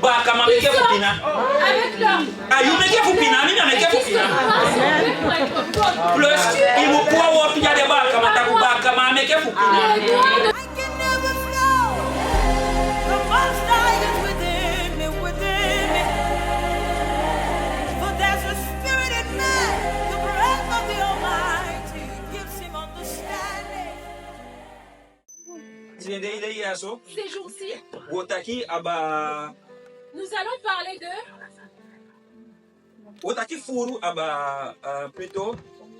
baka mameke fupina. Avec leur Ayumeke fupina, mimi ameke fupina. Plus imu kwa wotu ya de baka mataku baka mameke fupina. les droits de I can never flow. The most high is within me, within me. For there's a spirit in man, the breath of the Almighty gives him understanding. Zinde ile yaso. ces jours-ci. Wotaki aba Nous allons parler de Wotaki furu aba plutôt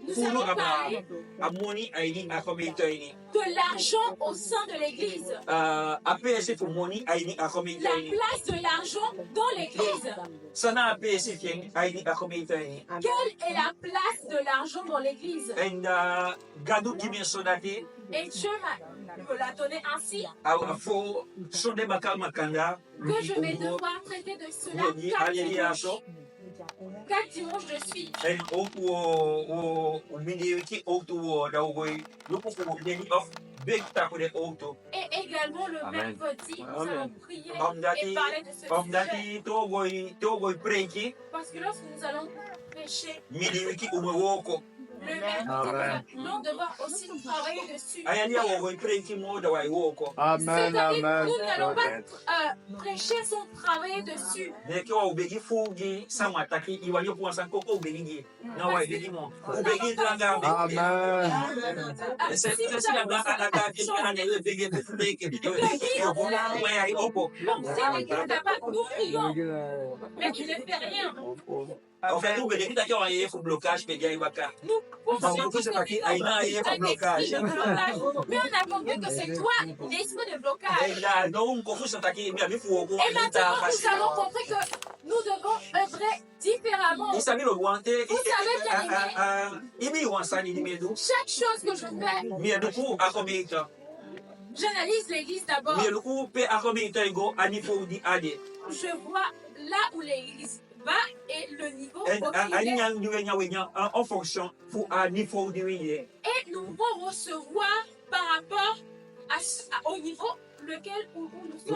Nous furu allons aba parler amoni aini akomito ini. de l'argent au sein de l'Église. APS for money aini akomito La ini. place de l'argent dans l'Église. Sana APS fieng aini akomito ini. Quelle est la place de l'argent dans l'Église? And gadu dimensonati Et Dieu me l'a donné ainsi fo sonde bakal makanda. que je vais devoir traiter de cela quatre dimanches de suite. En ook o meneer die auto daar gooi lopen voor de of big tap de auto. Et également le mercredi, nous allons prier Omdat et die parler de ce sujet. to gooi prentje Parce que lorsque nous allons prêcher meneer die woko. le mercredi, nous devons aussi travailler dessus. Ayali ya gooi prentje mo da wai woko. C'est-à-dire, nous n'allons pas prêcher sans travailler dessus. Ne ki o begi fugi sama taki iwali po san koko begi na wai begi mo. O begi tranga. Si C'est vous ça la avez baka la ka ki na ne begi begi. Wai ai opo. donc, c'est l'église là-bas, nous prions, mais tu ne fais rien. En fait, nous begi taki wa ye fu blocage pe dia ibaka. Nous pensons que c'est un esprit de blocage. Mais on a compris que c'est toi l'esprit de blocage. Et maintenant, nous allons compris que nous devons œuvrer différemment. Vous savez bien aimé, chaque chose que je fais, j'analyse l'église d'abord. Je vois là où l'église va et le niveau auquel en fonction à niveau du et nous devons recevoir par rapport au niveau lequel où nous sommes.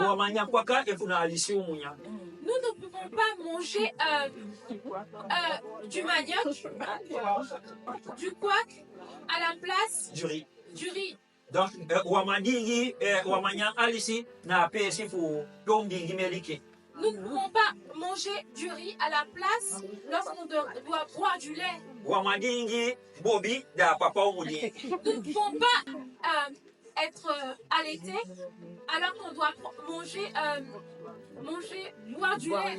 Nous ne pouvons pas manger du manioc, du couac à la place du riz. Du riz. Donc, nous ne pouvons pas manger du riz à la place lorsqu'on doit boire du lait. Nous ne pouvons pas être allaités alors qu'on doit boire du lait.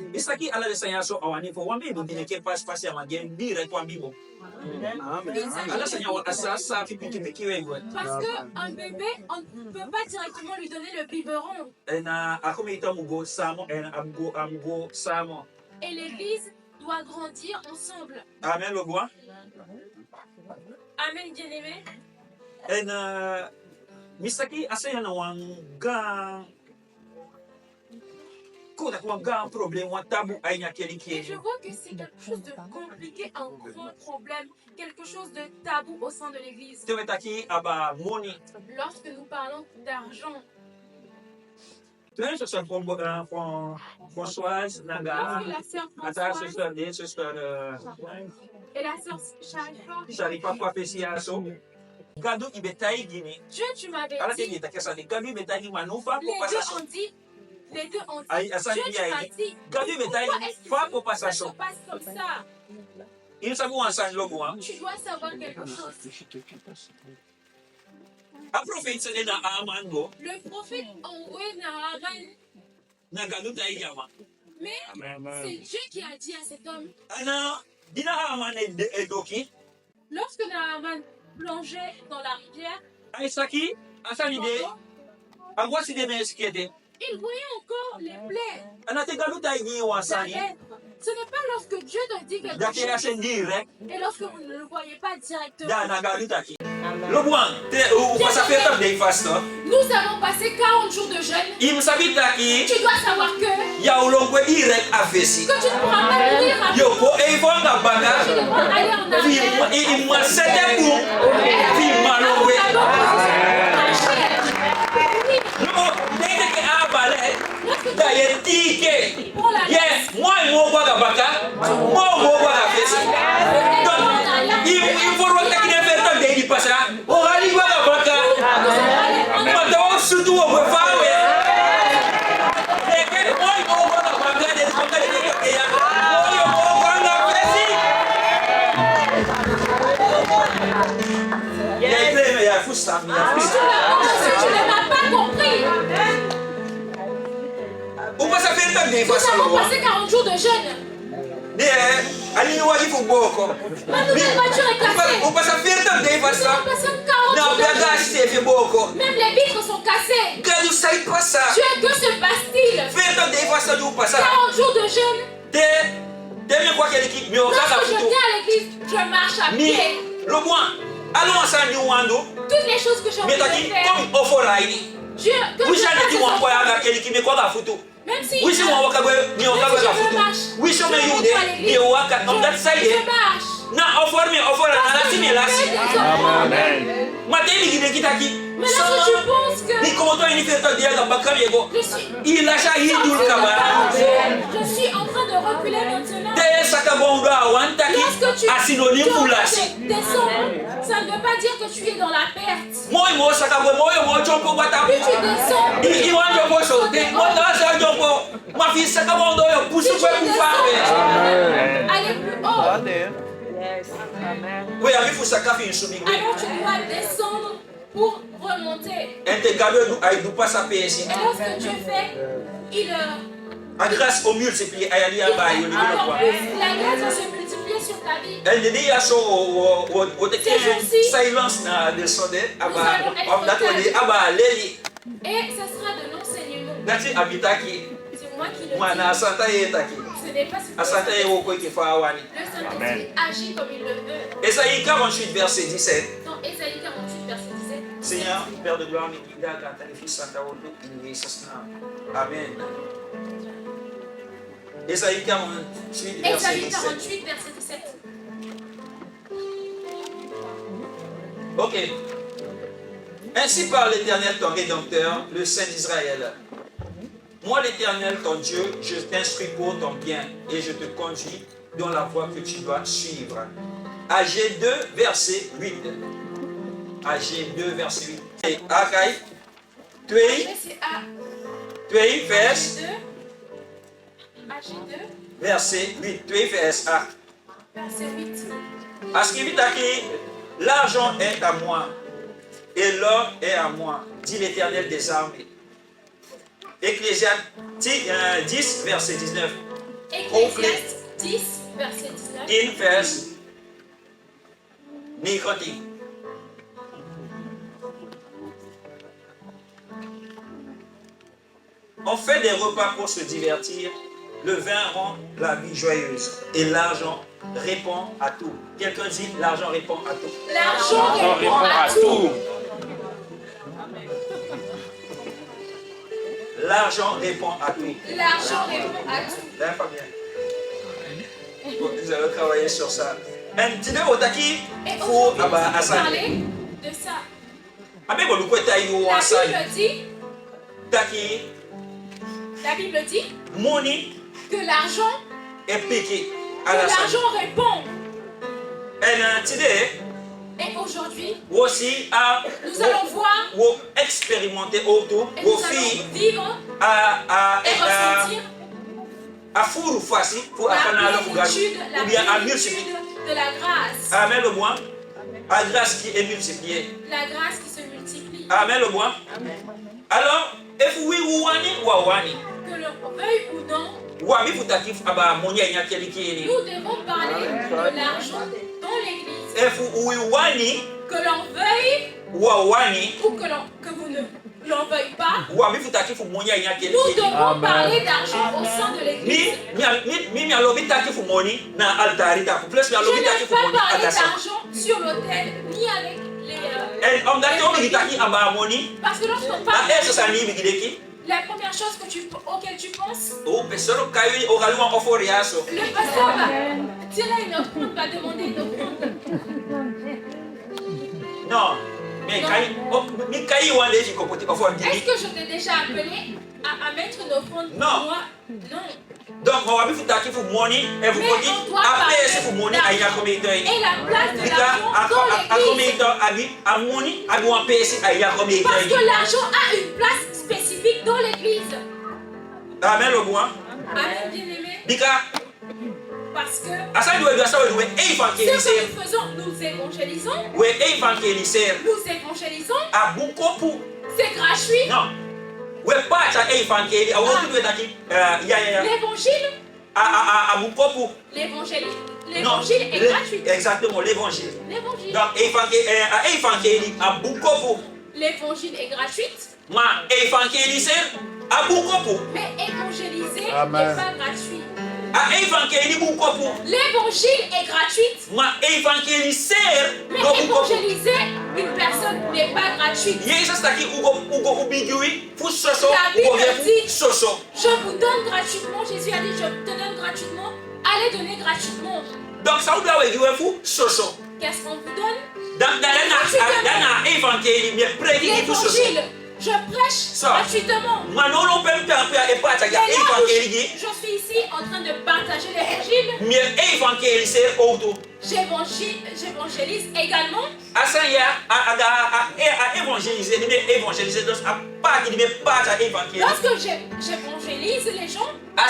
Parce qu'un bébé, on ne peut pas directement lui donner le biberon. Et l'église doit grandir ensemble. Amen, le bois. Amen, bien-aimé. Misaki asayana wanga problème tabu et je vois que c'est quelque chose de compliqué, un grand problème, quelque chose de tabou au sein de l'église. Lorsque nous parlons d'argent, Françoise, Naga, et la sœur Sharifa, Dieu, tu m'avais dit, les deux ont dit, Dieu, tu m'as dit, pourquoi est-ce que ça se passe comme ça? Tu dois savoir quelque chose. Le prophète envoyé Naaman, mais c'est Dieu qui a dit à cet homme, lorsque Naaman plongeait dans la rivière, il voyait encore les plaies. Ce n'est pas lorsque Dieu te dit quelque chose et lorsque vous ne le voyez pas directement. Nous allons passer 40 jours de jeûne. Tu dois savoir que tu ne pourras pas venir à tu devras aller en arrière. dès que abale da yetike yes moi moi ga baka moi ga fesi donc il faut rota qui ne fait pas de passer on ali ga baka mais donc surtout on peut faire Tu ne m'as pas compris. Nous avons passé 40 jours de jeûne. Ma nouvelle voiture est cassée. Nous avons passé 40 jours de jeûne. Même les vitres sont cassées. Dieu, que se passe-t-il? 40 jours de jeûne. Lorsque je viens à l'église, je marche à pied. Toutes les choses que j'ai envie de faire. Dieu, que je fasse même si je marche, mais lorsque tu penses que je suis en train de reculer maintenant, lorsque tu descends, ça ne veut pas dire que tu es dans la perte. Plus tu descends, aller plus haut. Alors tu dois descendre pour remonter. Et lorsque Dieu fait, il la grâce au multiplier la grâce va se multiplier sur ta vie. Et ce sera de l'enseignement. C'est moi qui le dis. Ce n'est pas ce que le Saint-Esprit agit comme il le veut. Ésaïe 48, verset 17. Dans Ésaïe 48, verset 17. Seigneur, Père de gloire, Amen. Ésaïe 48, verset 17. Ok. Ainsi parle l'Éternel, ton Rédempteur, le Saint d'Israël. Moi, l'Éternel, ton Dieu, je t'instruis pour ton bien et je te conduis dans la voie que tu dois suivre. AG 2, verset 8. AG 2, verset 8. Akai, tu es vers verset 8. Tu es vers A. Verset 8. À ce qui vit aquí, l'argent est à moi et l'or est à moi, dit l'Éternel des armées. Ecclésiaste 10, verset 19. Ecclésiaste 10, verset 19. In verse Nikoti. On fait des repas pour se divertir. Le vin rend la vie joyeuse. Et l'argent répond à tout. Quelqu'un dit l'argent répond à tout. L'argent répond à tout. L'argent répond à tout. L'argent répond à tout. Pas bien. Vous allez travailler sur ça. Mais tu veux otaki faut parler de ça. La Bible dit que l'argent répond. Et aujourd'hui, nous allons voir expérimenter autour et nous allons vivre et ressentir la plénitude de la grâce. Amen le bois. La grâce qui est multipliée. La grâce qui se multiplie. Amen le bois. Alors, if we wani wa wani. Que l'on veuille ou non, nous devons parler de l'argent dans l'église. If we wani, que l'on veuille wa wani, ou que vous ne l'en veuille pas, nous devons parler d'argent au sein de l'église. Je ne vais pas parler d'argent sur l'autel ni avec les parce que lorsqu'on parle la première chose auquel tu penses, le pasteur va, tu là une offrande, va demander une offrande. Non, Mais est-ce que je t'ai déjà appelé à mettre une offrande pour Non. moi? Non. donc, on va vous faire for money, et vous Mais pouvez on doit appeler parler for money à d'argent. combien de temps? Et la place de Because l'argent dans l'église. à money, à vous payer à combien de Parce que temps? l'argent a une place spécifique dans l'église. Amen, le bois. Amen, bien-aimé. Because, Parce que asa doit ça doit ce évangéliser. que nous faisons, nous évangélisons. Oui, évangéliser. Nous évangélisons. À beaucoup pour. C'est gratuit. Non. Oui, pas à évangéliser. À vous tout aquí. L'évangile. À beaucoup pour. L'évangile est gratuit. Exactement, l'évangile. L'évangile. Donc, évangéliser à beaucoup pour. L'évangile est gratuite. Ma évangéliser à beaucoup pour. Mais évangéliser n'est pas gratuit. À évangéliser beaucoup pour. L'évangile est gratuite. Ma évangéliser mais évangéliser une personne n'est pas gratuite. La Bible dit, je vous donne gratuitement. Jésus a dit, je te donne gratuitement. Allez donner gratuitement. Donc ça vous doit qu'est-ce qu'on vous donne? L'évangile. Je prêche gratuitement. Je suis ici en train de partager l'évangile. J'évangélise également. Lorsque j'évangélise les gens, les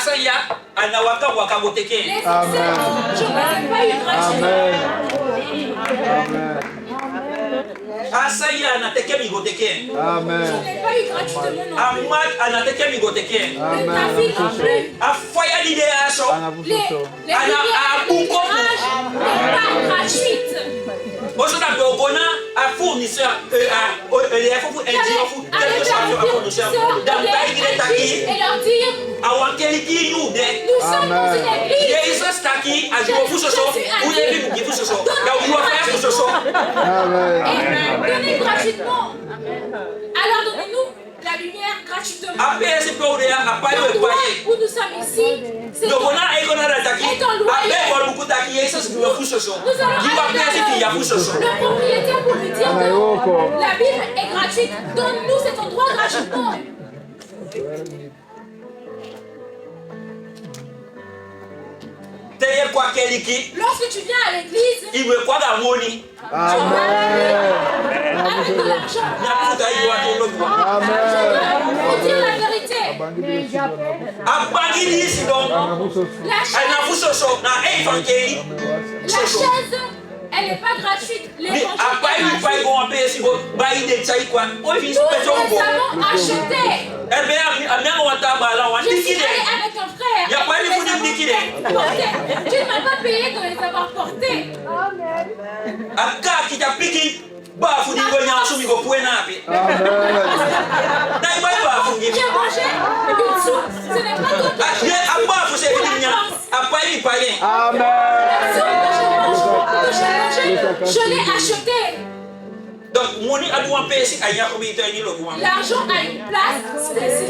je n'ai pas eu gratuitement. Asaya anateke migoteke. Amen. Je n'ai pas eu gratuitement non plus. Amat anateke migoteke. Amen. Ta vie non plus. Afaya l'idéation. Les lumières n'est pas gratuite. Aujourd'hui, on a un fournisseur, un fournisseur. Et leur dire, nous sommes dans une église. Donnez gratuitement. Alors donnez-nous la lumière gratuitement. L'endroit où nous sommes ici, c'est ton loi. Nous allons le propriétaire pour lui dire que la Bible est gratuite. Donne-nous cet endroit gratuitement. Lorsque tu viens à l'église, tu veux avec de l'argent. Je veux dire la vérité. La chaise, elle n'est pas gratuite. L'évangile est gratuit. Nous les avons achetés. Je suis allé avec un frère. Tu ne m'as pas payé de les avoir portés. J'ai mangé une soupe. Ce n'est pas tout. La soupe que je l'ai achetée. Donc, l'argent a une place spécifique.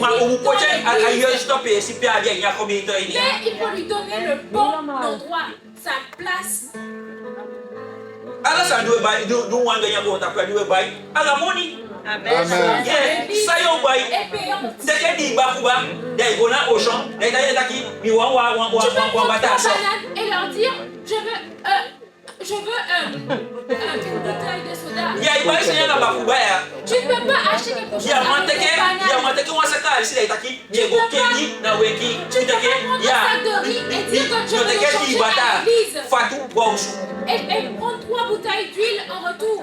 Mais il faut lui donner le bon endroit, sa place. Et leur dire, je veux une bouteille de soda. Tu ne peux pas acheter quelque chose avec des bananes. Tu ne peux pas prendre un sac de riz et dire que je veux le changer à l'église. Et prendre 3 bouteilles d'huile en retour.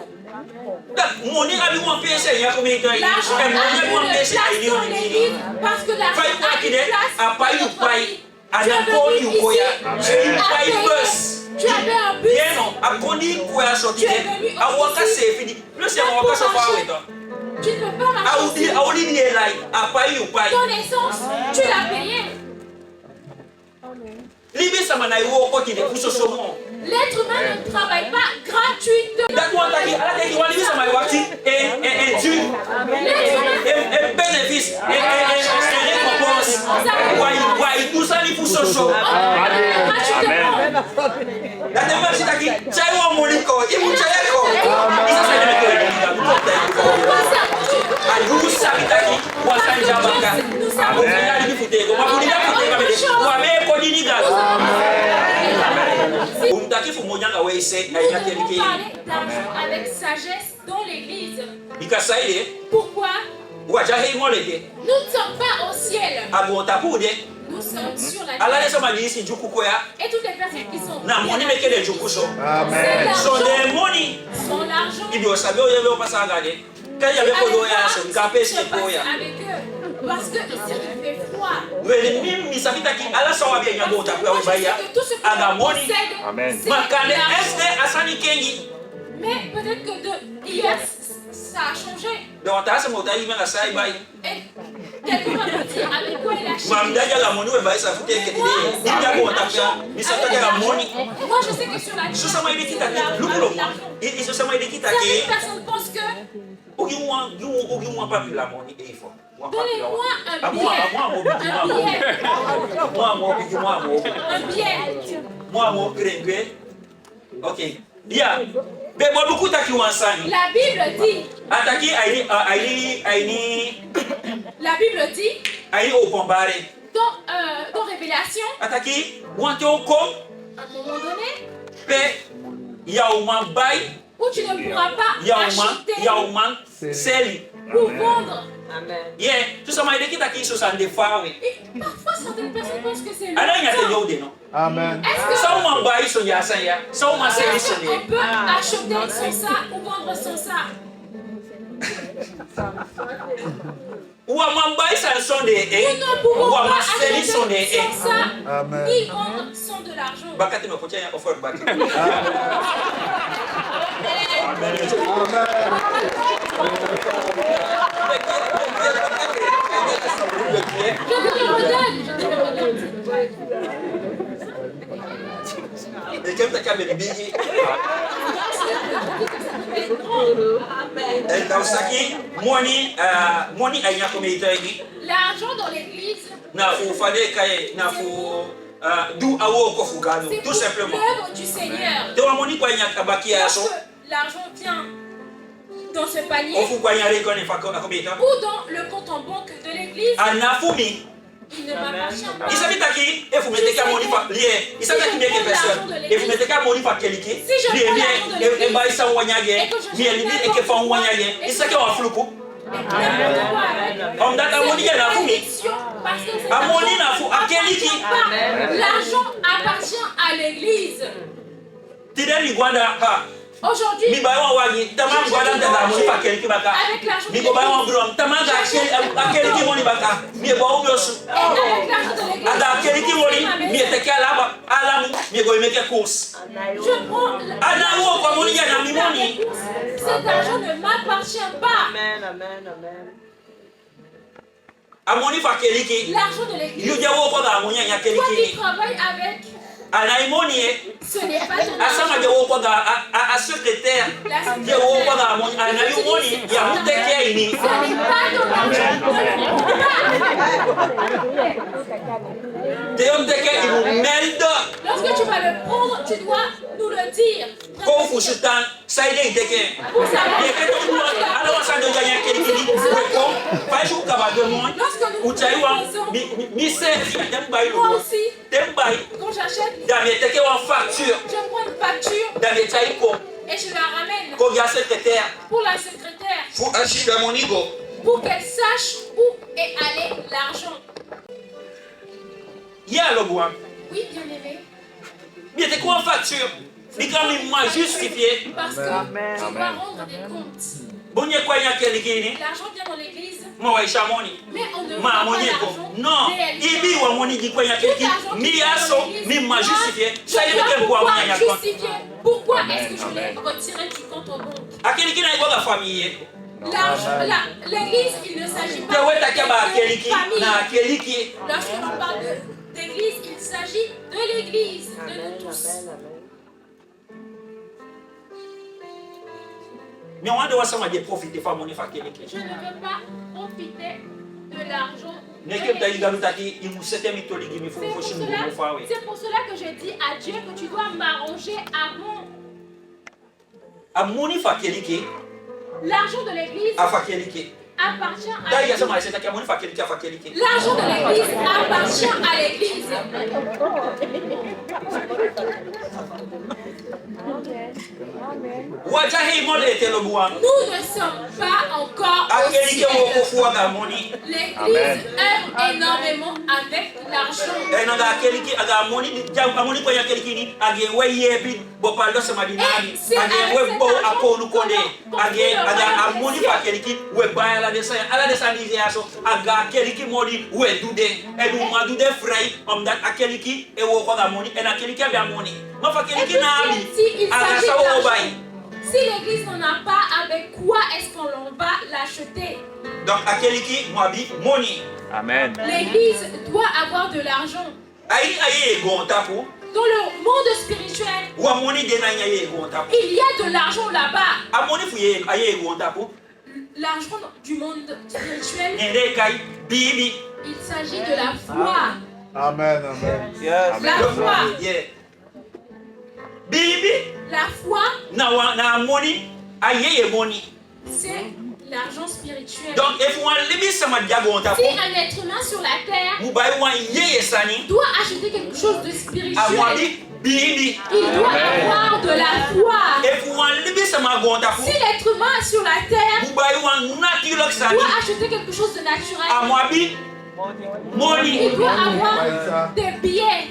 L'argent a une place dans l'église parce que l'argent a une place dans notre vie. Tu es venu ici, tu avais un bus. Tu es venu ici. Tu ne peux pas marcher. Ton essence, tu l'as payé. L'être humain ne travaille pas gratuitement. avec sagesse dans l'église. Pourquoi? Nous ne sommes pas au ciel. Nous sommes sur la terre. Et toutes les personnes qui sont c'est l'argent. Avec eux. Parce que ici il fait froid. Mais tout ce que l'on possède, c'est l'argent. Mais peut-être que hier, ça a changé. Et quelqu'un va me dire avec quoi il a changé. Moi, je sais que sur la terre, certaines personnes pensent que donnez-moi un billet. Ok. Bien. La Bible dit. La Bible dit. Dans Révélation. À un moment donné. Où tu ne pourras pas acheter pour vendre. Amen. Parfois certaines personnes pensent que c'est le Amen. Est-ce qu'on peut acheter sans ça ou vendre sans ça? Nous ne pouvons pas acheter sans ça ni vendre sans de l'argent. Je te le redonne. L'argent dans l'église, c'est tout simplement. l'œuvre du Seigneur. Lorsque l'argent vient dans ce panier ou dans le compte en banque de l'église, il ne m'appartient pas. Si je prends l'argent de l'église et que l'argent appartient à l'église. Aujourd'hui, avec l'argent de l'église, je prends cet argent ne m'appartient pas. Amen, amen, amen. L'argent de l'église, toi qui travailles avec, ce n'est pas ton argent. La secrétaire, ce n'est pas ton argent. Lorsque tu vas le prendre, tu dois nous le dire. Pour savoir. Lorsque nous moi aussi, quand j'achète, je prends une facture et je la ramène pour la secrétaire. Pour qu'elle sache où est allé l'argent. Oui, bien aimé. Parce que tu dois rendre des comptes. L'argent vient dans l'église. Mais on ne voit pas l'argent. Non, pourquoi est-ce que je l'ai retiré du compte en banque? L'église, il ne s'agit pas de famille. Lorsque l'on parle d'église, il s'agit de l'église, de nous tous. Je ne veux pas profiter de l'argent. C'est pour cela que je dis à Dieu que tu dois m'arranger avant. L'argent de l'église appartient à l'église. L'argent de l'église appartient à l'église. Nous ne sommes pas encore au ciel. L'église œuvre énormément avec l'argent. Si l'église n'en a pas, avec quoi est-ce qu'on va l'acheter? Donc, Amen. L'église doit avoir de l'argent. Dans le monde spirituel, il y a de l'argent là-bas. L'argent du monde spirituel, il s'agit de la foi. Amen. Amen. Yes. La foi. La foi, c'est l'argent spirituel. Donc, si un être humain sur la terre doit acheter quelque chose de spirituel, il doit avoir de la foi. Si l'être humain sur la terre doit acheter quelque chose de naturel, il doit avoir des billets.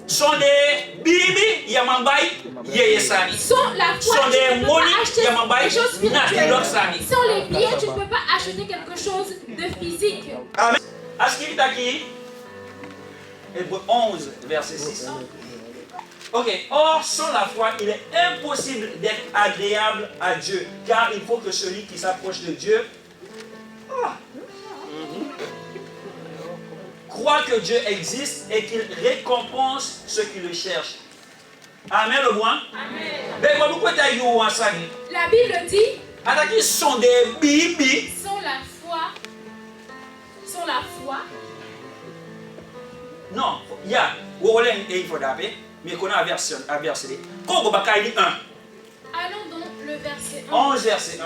Sont des bibi yamambai yeyesani. Sans la foi, sont tu des ne peux moni pas acheter yamambai des choses spirituelles. natilosani. Sans les billets, tu ne peux pas acheter quelque chose de physique. Amen. Askitaki, Hébreux 11, verset 6. Ok. Or, sans la foi, il est impossible d'être agréable à Dieu, car il faut que celui qui s'approche de Dieu croit que Dieu existe et qu'il récompense ceux qui le cherchent. Amen, le bon. Amen. La Bible dit, sont des bibi. sans la foi. Non, il y a il faut d'appeler, mais qu'on a version verset. Quand on va 1. Allons dans le verset 1. 11 verset 1.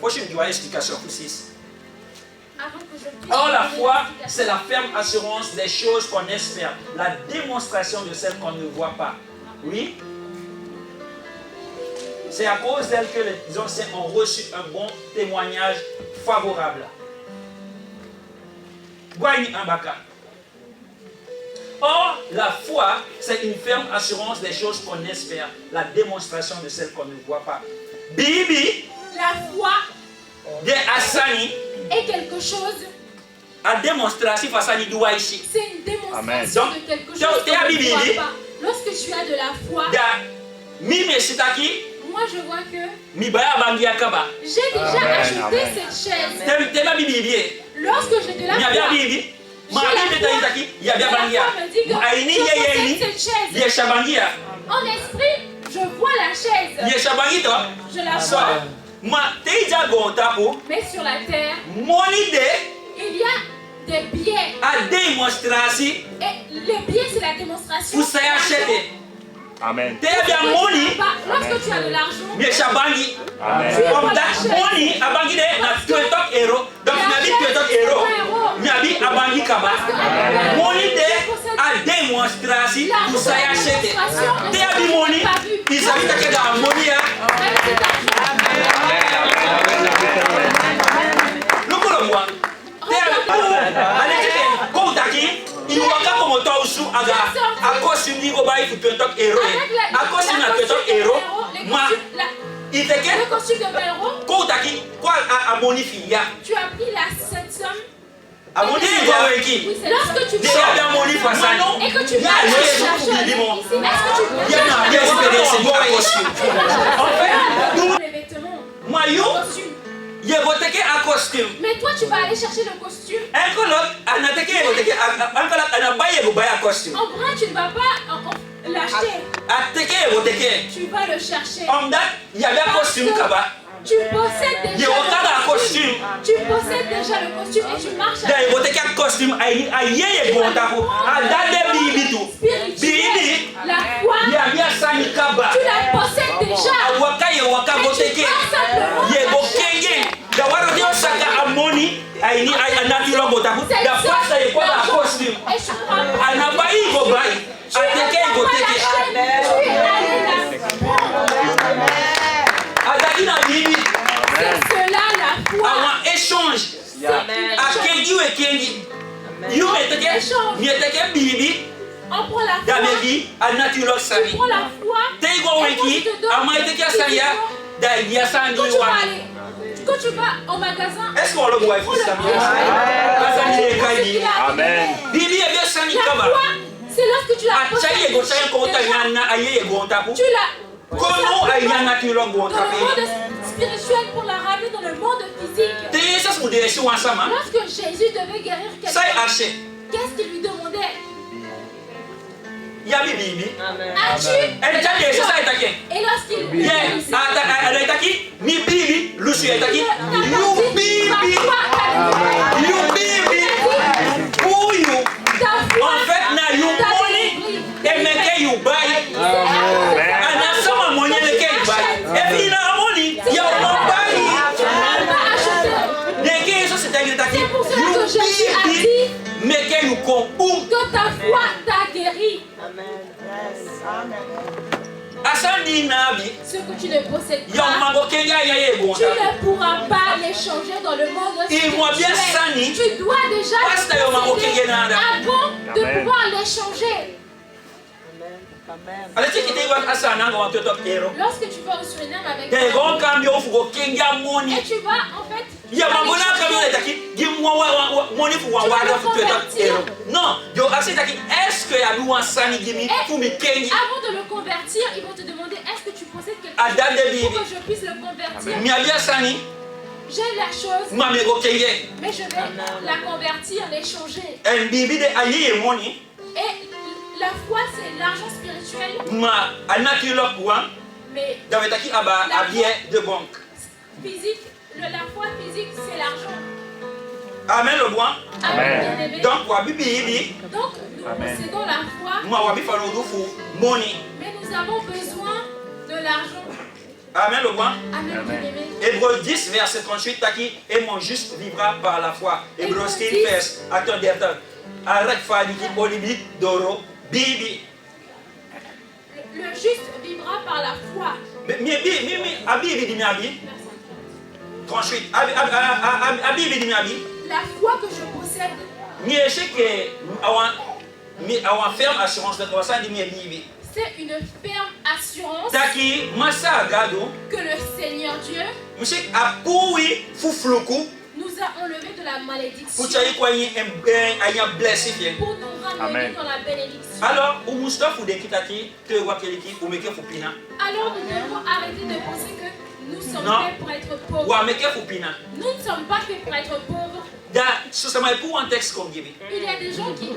Faut que je me dise explication pour 6. Avant que je puisse Or, la donner foi, l'explication. c'est la ferme assurance des choses qu'on espère, la démonstration de celles qu'on ne voit pas. Oui? C'est à cause d'elle que les anciens ont reçu un bon témoignage favorable. Guayni Ambaka. Or, la foi, c'est une ferme assurance des choses qu'on espère, la démonstration de celles qu'on ne voit pas. Bibi, La foi de Asani, est quelque chose, a démonstration Asani Douaishi. c'est une démonstration Amen. Donc, de quelque chose t'as qu'on ne Bibi, voit pas. Lorsque tu as de la foi, Da Mime Sitaki, moi je vois que Mibaya Bangiakaba. j'ai déjà Amen, acheté amen. cette chaise. Tema Bibi. Lorsque j'ai de la Il y a bien foi, Bibi. j'ai Ma la Bibi foi. Taïtaki, il y a bien Et la Bangia. foi me dit que Aini je Yéni, possède cette chaise. Yeshabangia. En esprit, je vois la chaise. Yeshabangito. Je la So, vois. Ma Teija Gontapo, Mais sur la terre, Monide, il y a des billets. a démonstration Et les billets, c'est la démonstration. pour s'acheter. Amen. T'es bien money, Lorsque tu as de l'argent, Yeshabangi. Amen. Comme that money, Abangi de na 20 euro. Donc, Nabi 20 euro. Nabi Abangi Kaba. Money de a démonstration pour s'acheter. T'es bien money, ils habitent que dans money. Lukulomwa. Il waka comme toi aussi à costume ni go buy for 20 euro. À costume na 20 euro. Ma il te le que costume de 20 euros, ko taki quoi à bonifia. tu as pris cette somme. À bonifia weki. Oui, c'est lorsque tu Déjà bien moni fasani. et que tu vas Ya acheter le la souku di bon. chose. Est-ce que tu Ya na bien espérer c'est bon costume. En fait, les vêtements, mayo le costume. ye boteke à costume. Mais toi, tu vas aller chercher le costume. Un colloque anateke boteke un colloque anabaye go buy a costume. En vrai, tu ne vas pas l'acheter. Ateke boteke. Tu vas le chercher. Comme that, il y avait un costume kaba. Tu possèdes déjà Il y a un costume. Tu possèdes déjà le costume et tu marches Da il boteke un costume a yeye gontapo. A dade bibi tu. Bibi. La foi, Il y a bien sani kaba. tu la possèdes déjà. Awaka ye waka boteke. Ye bokenge. Da waro dio saka amoni botabu. La force est quoi la costume. Anabai go bai. Ateke go teke. Adakina bibi. C'est cela la foi. Awa échange. Akengi we kengi. You meteke bibi. On prend la foi. Damegi anatilo Tu sari. prends la foi. Teigo weki ama eteke saria da ya sandi Quand tu vas wa. aller, quand tu vas au magasin, Est-ce qu'on le voit ici ça? Amen. Bibi e bien sani la kaba. foi, c'est lorsque tu la poses. Achaye go chaye ko ta yana aye go tapu. Tu la Comment ayana tu lo go dans le tapu? monde spirituel pour la ramener dans le monde physique. Te yesa su de si wansama. Lorsque Jésus devait guérir Sai quelqu'un, ache. qu'est-ce qu'il lui demandait? Ya bibi. As-tu? Elle t'a dit ça etake. Et lorsqu'il lui Bien, guérissait, elle etaki ni bibi, lusu etaki. You bibi. You bibi. Pour you. En fait, na you money et make you buy. Ana sama money make you buy. Et puis na money, ya on buy. Deke eso c'est ta etaki. C'est pour cela que Jésus a You dit make you come. que ta foi t'a guéri. Asandi nabi. Ce que tu ne possèdes Ya pas, mango kenga ya ye go tu ne pourras pas l'échanger dans le monde Il m'a bien sani. spirituel. Tu dois déjà Pastor le yo mango posséder kenga nada. avant de Amen. pouvoir l'échanger. Aleti kite wa asana ngo toto kero. Lorsque tu vas au Suriname avec Te gon cambio fugo kenga et money. tu vas en fait Ya mangona cambio etaki. Give wa money fu wa wa fu toto kero. Non, yo asi taki est-ce que ya nous sani gimi fu mi kengi. avant de le convertir, ils vont te demander est-ce que tu possèdes quelque Adam de chose bibi. pour que je puisse le convertir. Mi abia sani. J'ai la chose, Mami go kenge. mais je vais la convertir, l'échanger. En bibi de aye money. Et la foi, c'est l'argent spirituel, Ma anaki lo kwa. mais Davetaki aba abie de banque. physique, la foi physique, c'est l'argent. Amen le bois. Amen, bien-aimé. Donc wa bibi ibi. Donc, nous Amen. possédons la foi, Moi wa bi fa lo fu money. mais nous avons besoin de l'argent. Amen le bois. Amen, Amen. bien-aimé. Hébreux 10, verset 38, taki, et mon juste vivra par la foi. Hébreux 10, vers, acteur d'Ertan. Arrête Fadiki, Olibi, Doro, Bibi. Le juste vivra par la foi. Abi, Abi, 38, Abi, La foi que je possède, mi échec, awan ferme assurance de 300, Bibi. c'est une ferme assurance Taki, Massa Gado, que le Seigneur Dieu Monsieur Apoui, Foufloukou, nous a enlevé de la malédiction Pouchaï Kouayi, ayant blessé bien. pour nous ramener Amen. dans la bénédiction. Alors, ou Moustapha ou Dekitaki, te wakeliki, ou meke Foupina. Alors nous devons arrêter de penser que nous sommes Non. faits pour être Ou pauvres. ameke Foupina. Nous ne sommes pas faits pour être pauvres. Ce ça m'a pour un texte comme Gibi. Il y a des gens qui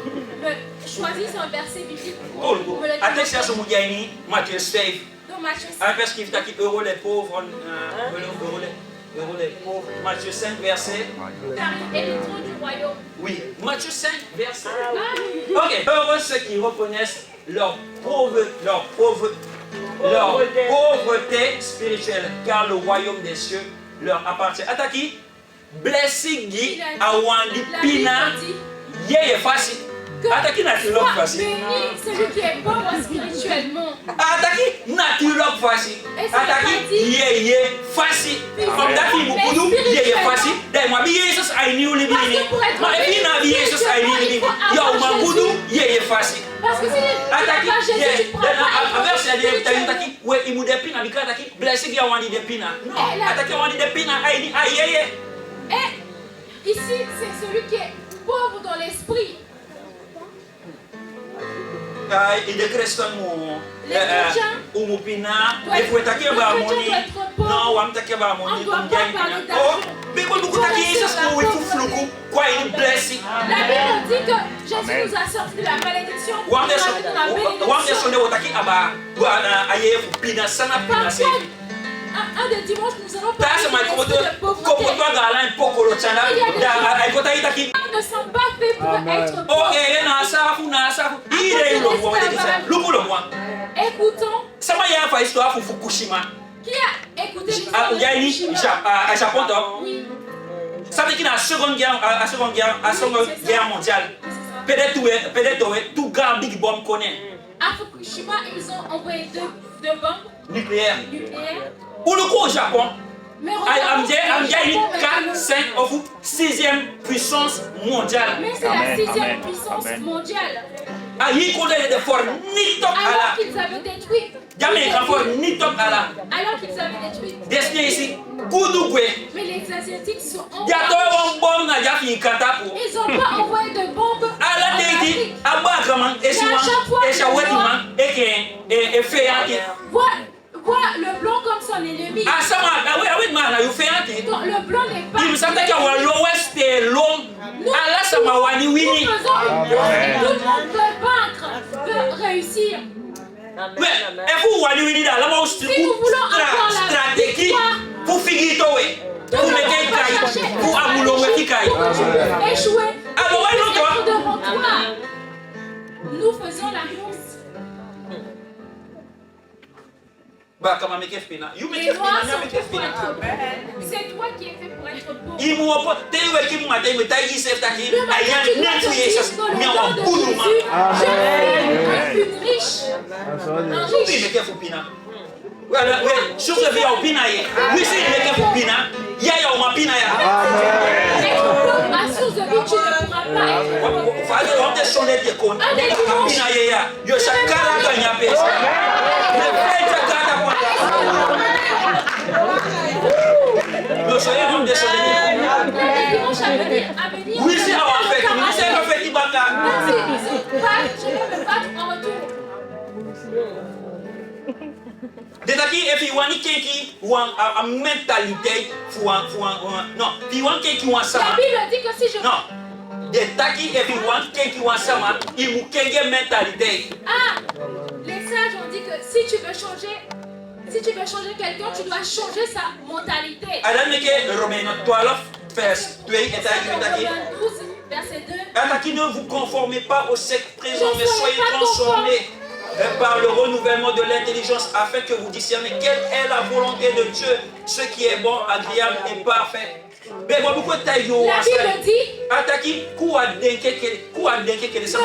choisissent un verset biblique Oh, pour me le attention à ce dire. Moudiani, Matthieu 5. Dans Matthieu 5. Un verset qui dit qui heureux les pauvres, heureux les pauvres. Matthieu 5, verset. Car il est le trône du royaume. Oui, Matthieu 5, verset. Ah, Ok, heureux ceux qui reconnaissent leur pauvreté spirituelle, car le royaume des cieux leur appartient. Ataki, blessing Guy, Awandi la Bible Pina, dit Yé facile. Ataki naturel sois facile. béni celui qui est pauvre spirituellement. Ataki naturel facile. Et c'est pas Ataki dit. Yé facile. Comme Daki Mukudu, Yé facile. D'ailleurs, moi, Jesus, I knew Libini. Parce que pour être Ma vie, na vie, Jesus, I knew Libini. Yo, Makudu, Yé facile. Parce que si tu n'as Ataki, pas Jésus, tu ne prends pas avec c'est dire spirituellement. taki we imu depina bika taki blessing ya wandi depina non Et là- ataki wandi depina ayi ayeye Et ici, c'est celui qui est pauvre dans l'esprit. ide Kriston mu Les chrétiens umu pina doivent- il faut taki le ba chrétien moni doit être pauvre. non wam taki ba moni On doit pas unjani parler pina d'argent. oh biko buku Il faut taki rester Jesus dans la mu we pauvreté. fufluku kwa ini blessing La Bible dit que Jésus Amen. nous a sorti de la malédiction pour nous wam de ramener dans la wam de bénédiction. sonde wotaki aba ayeye fu pina sana pina Parfois, sefi un des dimanches, nous allons Tasa parler mai de l'esprit de komoto pauvreté. gala pokolo chana da ay kota itaki Nous ne sommes pas faits pour Amen. être oh pauvres. na safu ire lo mo de kisa luku lo mo Écoutons. sama ya fa histoire Fukushima Qui a écouté l'histoire de yani Fukushima? à Japon to Oui. Ça veut dire que la Seconde Guerre mondiale, peut-être tout gars Big Bomb connaît. À Fukushima, ils ont envoyé deux bombes Nucléaires. Ou le coup au Japon, mais il y a 4, 5, 6e puissance mondiale. Mais c'est la 6e puissance mondiale. Il connaît des formes ni top à alors qu'ils avaient détruit. Alors qu'ils avaient détruit. Destiné ici, Goudougbé. Mais les Asiatiques sont en Ils n'ont pas envoyé de bombes. À la tête, à Bagaman, et Vois le blanc comme son ennemi. Ah, ça m'a le blanc n'est pas. Il me semble que l'Ouest est long. Allah, ça m'a wani wini. Nous faisons tout le monde peut vaincre, peut réussir. Mais, et vous, wani wini, là, là, si nous voulons avoir la stratégie pour finir, pour mettre pour amoulower qui caille. Échouer. Alors, être devant toi. Nous faisons la course. Bah, comment me kef pina? You me Les kef noirs pina, me kef sont pina. pour être beaux. C'est toi qui es fait pour être beau. Il m'a pas tellement qui m'a dit, mais t'as dit c'est taki. Le matin, tu dois te dire dans le nom de Jésus, je suis une riche. Un Oui, riche. me kef pina. Voilà, oui, je veux bien pina ye. Oui, c'est me kef pina. Ya ya ma pina ya. Être beau, ma source de vie, tu ne pourras pas être beau. Fallait on te sonner de con. Pina ye ya. Yo sakala ganya pesa. Oui, c'est en fait. C'est en fait. Il va je vais me battre en retour. Dès qu'il y a une mentalité, non, il y a ça. La Bible dit que si je... Non, dès qu'il y a ça, il y a une mentalité. Ah, les sages ont dit que si tu veux changer quelqu'un, tu dois changer sa mentalité. Alors, Romains 12, verset 2, verset 2. Attaquez, ne vous conformez pas au siècle présent, mais soyez transformés par le renouvellement de l'intelligence afin que vous discerniez quelle est la volonté de Dieu, ce qui est bon, agréable et parfait. La Bible dit attaquez, ne pensons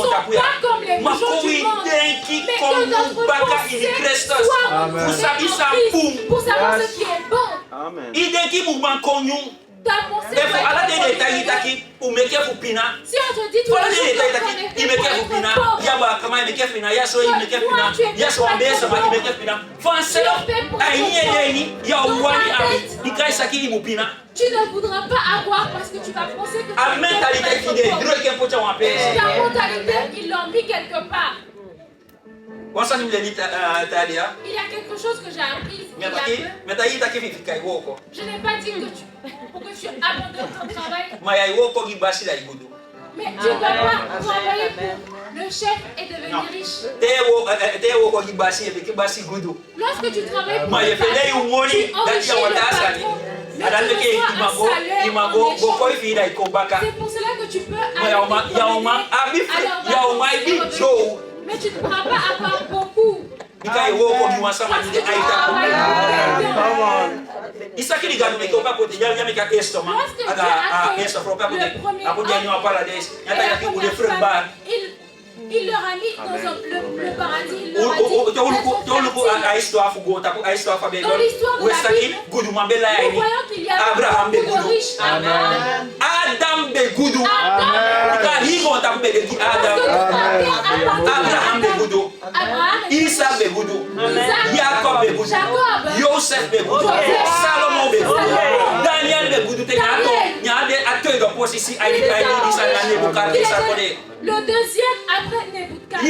pas comme les gens du monde, mais que notre pensée soit pour savoir ce qui est bon. Ta pensée doit être si on te dit tous les jours que tu es fait pour être pauvre, tu ne voudras pas avoir parce que tu vas penser que tu es pauvre. Ta mentalité, ils l'ont mis quelque part. Il y a quelque chose que j'ai appris il y a peu. Je n'ai pas dit que pour que tu abandonnes ton travail. Mais tu ne dois pas travailler pour le chef et devenir riche. Lorsque tu travailles pour le patron, tu enrichis le patron. Mais tu reçois un salaire en échange. C'est pour cela que tu peux aller. Mais tu ne pourras pas avoir beaucoup. Parce que tu travailles. Isaki ligado me kopa pote ya me ka estoma aga estoma propa pote apodia ni wapala des yata ya ki ule frère bar il leur a mis dans le paradis. Il leur a dit dans l'histoire de la Bible, nous voyons qu'il y a Abraham beaucoup de riches. Adam Begoudou Abraham Begoudou Isaac Begoudou Jacob Begoudou Joseph Begoudou Salomon Begoudou Daniel Begoudou le deuxième après Nebuchadnezzar.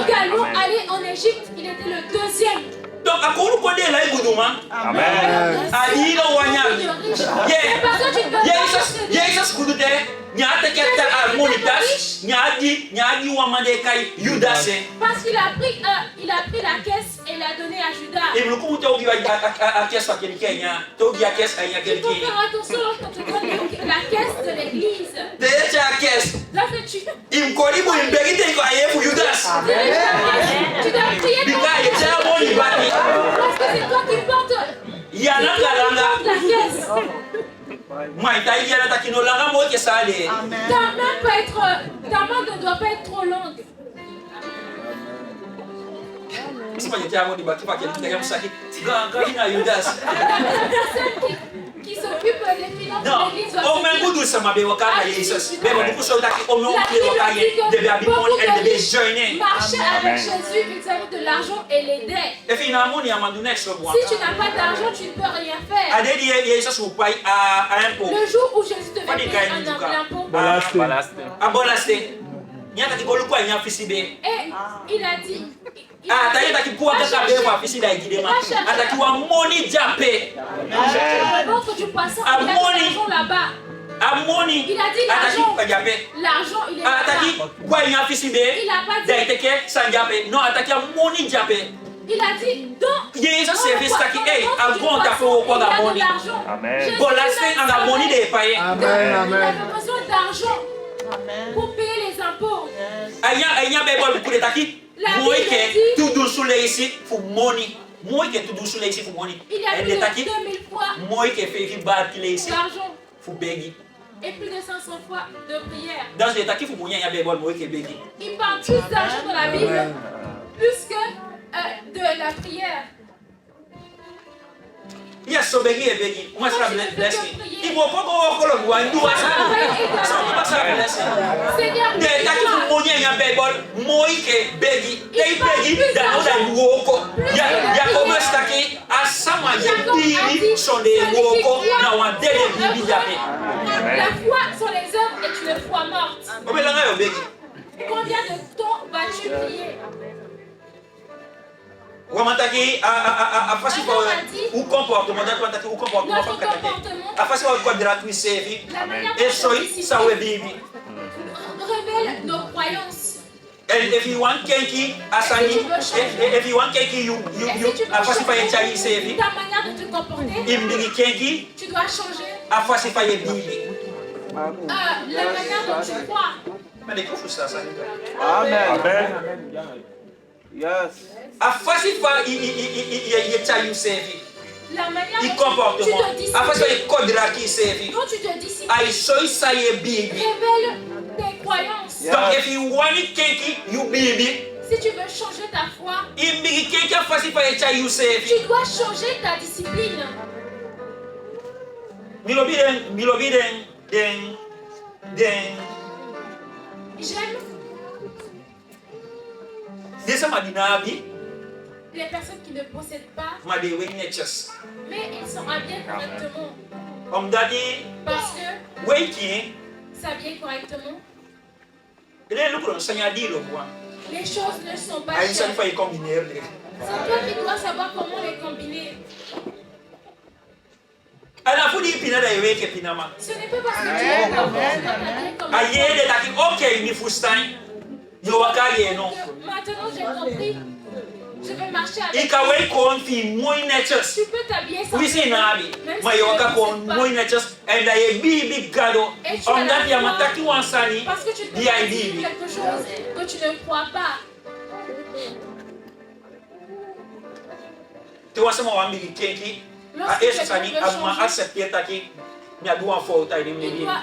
Également allé en Égypte, il était le deuxième. Donc, à quoi nous connaissons là, Goudouma? Amen. Ali no wanyam. Yes, Goudoute. Nyate keta harmonitas. Nyadi wamande kai Judas. Parce qu'il a pris la caisse et l'a donné à Judas. Et le coup où tu as caisse à quelqu'un, tu as caisse à quelqu'un. Il faut faire attention lorsqu'on te donne la caisse de l'église. Déjà la caisse. Lorsque tu Il me connaît pour une vérité pour Judas. tu dois prier pour Lorsque c'est toi qui portes Moi, il y a là qui nous l'a ramené que ça allait. Ta main ne doit pas être trop longue. C'est pas qu'il y a un débat qui va quelqu'un qui s'acquitte. Grand Judas. Qui s'occupe des finances Non, de l'église. au même goût de ça, ma belle wakana Jesus. Mais beaucoup de choses qui au même wakana de babimon et de jeûner. Marcher avec Jésus, ils avaient de l'argent et l'aider. Et finalement, il y a un donné sur moi. Si tu n'as pas d'argent, tu ne peux rien faire. Adé dit il y a ça sur paye à impôt. Le jour où Jésus te fait payer un impôt, À bolasté. Il y a qui quoi il y a fils bé. et il a dit. Ah, t'as dit qui pour que ça bé moi fils d'aïdi demain. Ah, t'as qui wa money diapé. L'autre du poisson, il a de l'argent là-bas. A money. Il a dit l'argent. L'argent, il est Ah, t'as là-bas. qui quoi il y a fils bé. Il n'a pas dit. D'aïdi que ça diapé. Non, t'as qui money diapé. Il a dit, donc, Il y a un service qui est à bon t'as fait au quoi la money. Amen. Bolasté en la money des paye. Il avait besoin d'argent pour payer les impôts. Aya bebol pour les taki. Moi que tout douce sur les ici pour money. Moi que tout douce sur les ici pour money. Il y a plus de 2000 fois Moi qui fait qui bat qui les ici d'argent pour begi. et plus de 500 fois de prière. Dans les taki pour money ya bebol moi qui begi. Il parle plus d'argent dans la Bible, plus que de la prière. Il y a so begi et begi. Moi ça bless. Il faut pas qu'on le voit nous ça pas ça bless. Seigneur, Des taki pour money ya bebol moi qui begi. Dei begi dans la woko. Ya comme staki à ça moi ya bibi sont des woko na wa dele bibi ya be. la foi sur les hommes est une foi morte. O be la yo begi. Combien de temps vas-tu prier? Wamantaki a fasi kwa u comportement d'ataki u comportement fa katake. A fasi kwa gratuit servi. Et soi ça we bibi. Révèle nos croyances. And if you want kenki asani if you want kenki you a fasi fa yachai servi. Ta manière de te comporter, Imbigi kenki tu dois changer. a fasi fa bibi. La manière dont tu crois. Mais les coups ça. Amen. Yes. A fasi fa yachai servi. La manière I dont comportement. tu te A fasi fa disciplines. kodra ki servi. Dont tu te disciplines. Ai soi ça bibi. Révèle tes croyances. Donc if you want kenki you bibi. Si tu veux changer ta foi, Imbigi kenki a fasi fa yachai servi. tu dois changer ta discipline. Milobi den J'aime desa madinabi les personnes qui ne possèdent pas, made witnesses. mais ils sont habillés correctement. Dadi Parce que weki s'habiller correctement, ele lucro sanya dilo moi. les choses ne sont pas Aí ça chères. foi combiner. C'est toi qui dois savoir comment les combiner. Ana fudi pina da weki pinama. Ce n'est pas parce que tu es comme t'habiller comme Ayede taki okay ni fustan. Yo wakaye no. Maintenant j'ai compris. Je vais marcher avec Ika we kon fi moi netches. Tu peux t'habiller sans We see nabi. même si Ma tu yo ne waka kon possèdes pas. moi netches and I bibi gado. Et tu as la Dadi foi. amataki wansani. Parce que tu ne peux Dia pas dire bibi. quelque chose que tu ne crois pas. Te wasema wambigi kenki. A esa sani agma accepter taki. Mi adu an faute ay ni Il mi. doit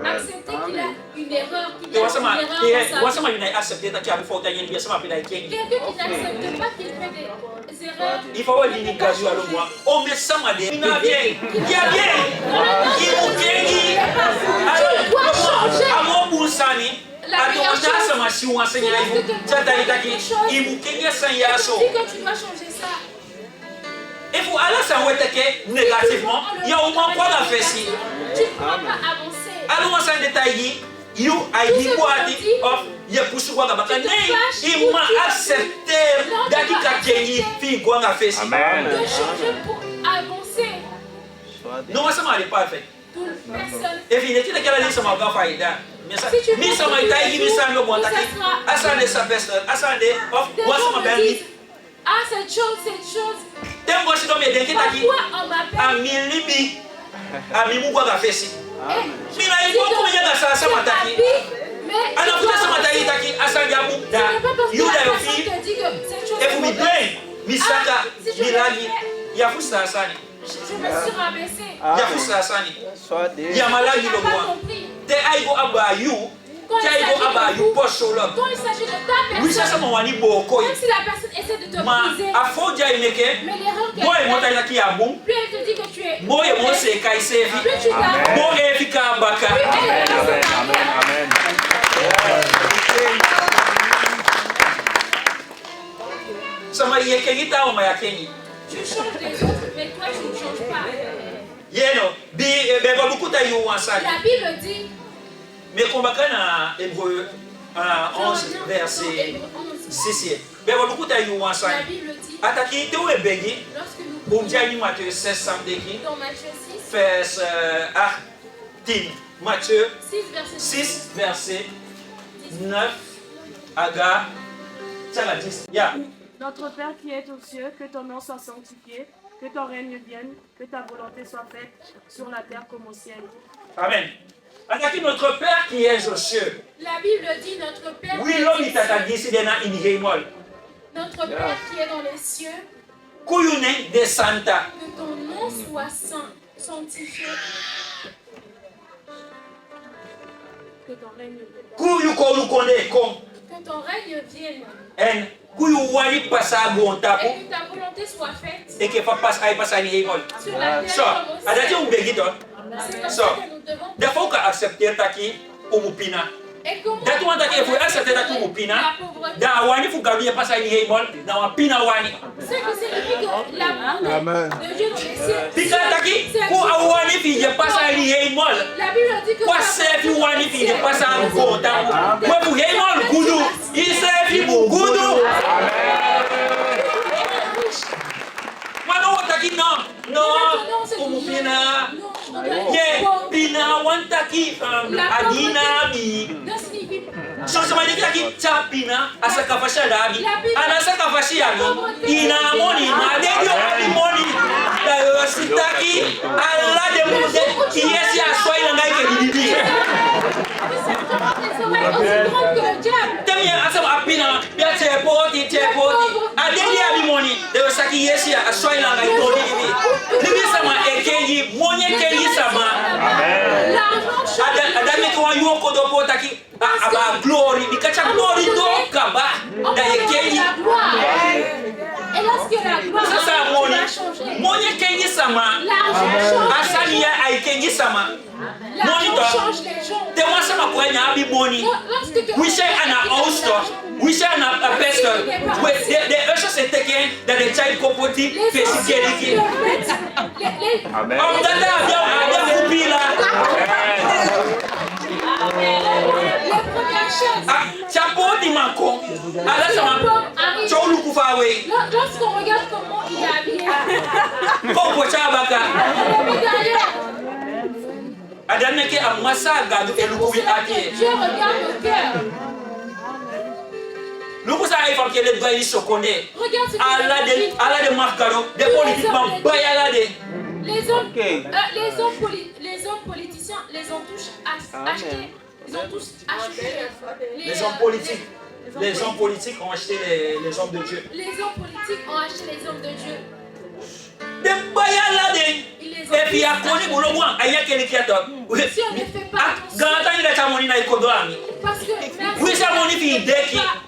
accepter qu'il a une erreur, qu'il Te a une wasema erreur dans sa vie. wasema yuna accepter taki adu faute ay ni sama pila kenki. Quelqu'un qui n'accepte pas qu'il fait des erreurs. Il faut wali ni gazu alo moi. O me sama de. Ina bien. Ya bien. Ibu kenki. Tu dois changer. Amo busani. La meilleure Atonda chose, sama si wan senya c'est ibu. que Tata tu itaki. fais quelque chose. Ibu kenki senya so. Dis que tu dois changer ça. Il faut aller sans weteke négativement. Il y a au moins quoi la faire si. Tu ne pourras pas avancer. Allons en détail. You I be quality of ye pusu kwa baka nei ima accepter dakika kenyi fi kwa nga face. De Amen. changer pour avancer. Non ça m'a pas fait. Toute personne. Et puis il était qu'elle ça m'a pas faïda. Mais ça mi ça m'a taille mi ça le bon taki. Asande sa personne, asande of Des what gens ça me m'a disent, ah cette chose. Tembo si comme den taki. Parfois on m'appelle. Amilibi. Amimu kwa face. Eh, Mina iko kuma ya sa je mataki. t'habille, mais Ana tu dois kuta sa mataki avancer. taki asande abu Ce da. n'est pas parce que You la da yo personne fi. te dit que cette chose Et est pour me mauvaise. plaindre, Misaka, si je Milagi, le il y a tout ça, ça. Je me suis rabaissée. Il y a frustrasani. Il y a Je maladie n'ai le pas bois. compris. Te aigo abayu. Quand Te il s'agit aigo de abayu vous, posholo. quand il s'agit de ta Oui, ça c'est personne, mon wani boko. même si la personne essaie de te Ma briser, afodia imeke. mais l'erreur qu'elle Moi et mon fait, taïna qui a bon. plus elle te dit que tu es Moi et mon mauvais, se kai sevi. plus tu t'arrêtes, Moi et fika baka. plus elle est dans Amen. cette Amen. barrière. Amen. Sama yekengita o mayakengi. Tu changes les autres, mais toi tu ne changes pas. Yeno bi beba bukuta yu wansani. La Bible dit, Mais kombaka na Hébreu 11 verset Hébreux 11, 6. Beba bukuta yu la wansani. Bible dit, Ataki te we bengi. lorsque nous Bumjani Matthieu 16 samedi. dans Matthieu 6, Vers 10. Matthieu 6 verset 6 verset 9 aga tiens 10. Ya. Notre Père qui est aux cieux, que ton nom soit sanctifié, que ton règne vienne, que ta volonté soit faite sur la terre comme au ciel. Amen. Ataki notre Père qui est aux cieux. La Bible dit notre Père Oui, qui est l'homme aux il t'a dit c'est dans inigémol. notre Père qui est dans les cieux, Kuyune de Santa. que ton nom soit sanctifié, Que ton règne vienne. Kuyu ko lu kone kon. que ton règne vienne En kuyu wali pasa gontapo. et que ta volonté soit faite Et que papa ay pasa inigémol. sur la So, terre comme au adati ciel. ubegito. C'est comme So, ça que nous devons. defo ka accepter taki umupina. Et comment Datu wanta ke fu accepter taki la umupina. pauvreté? Da wani fu galu ya pasa inigémol. Da wapina wani. C'est que signifie que l'amour de Dieu dans les cieux. Pika taki ku awani fi je pasa inigémol. La Bible dit que Kwa sefi wani fi je pasa gontapo. Kwa fu inigémol gudu. Isefi bu gudu. Mano wataki no umupina. Ye pina wantaki adina bi. ne signifie So sama dia lagi capina asa kafasha lagi. Ana asa kafashi lagi. Ina moni madedio moni. Da sitaki alla de mude kiesi asoi na ngai ke bibi. Temia asa apina bia tepoti. Adeli abi moni de saki yesi asoi na ngai to bibi. Bibi sama ekengi monye kengi sama. Amen. Ada me ko ayo ko do potaki aba glory bikacha glory do kaba da yekenyi et lorsque la gloire sasa va changer, monye kenyi sama l'argent change asani ya aikenyi sama l'argent change les gens. te wasa makwanya abi boni Lorsque we say ana auster we say ana pastor we the usher se taken that the child kopoti fesikeliki Amen. on dada abia kupila les premières choses, chapoti mako ala sama cholu kufawe lorsqu'on regarde comment il est habillé, ko chabaka mais derrière, adaneke amasa gadu eluku atie Dieu regarde le cœur. luku sa ay fam kele doyi sokonde Regarde ce que ala de markaro de politiquement bayala de les hommes, Okay. les hommes politiciens les ont tous achetés. Ils ont tous acheté les hommes politiques les hommes politiques ont acheté les hommes de Dieu Les hommes politiques ont acheté les hommes de Dieu. de bayala de Ils les ont et puis tous akoni achetés. bulogwa aya kele kiato Si on ne fait pas attention, gata ni leta moni na ikodo ami parce que même oui si sa on moni ne fi fait deki pas-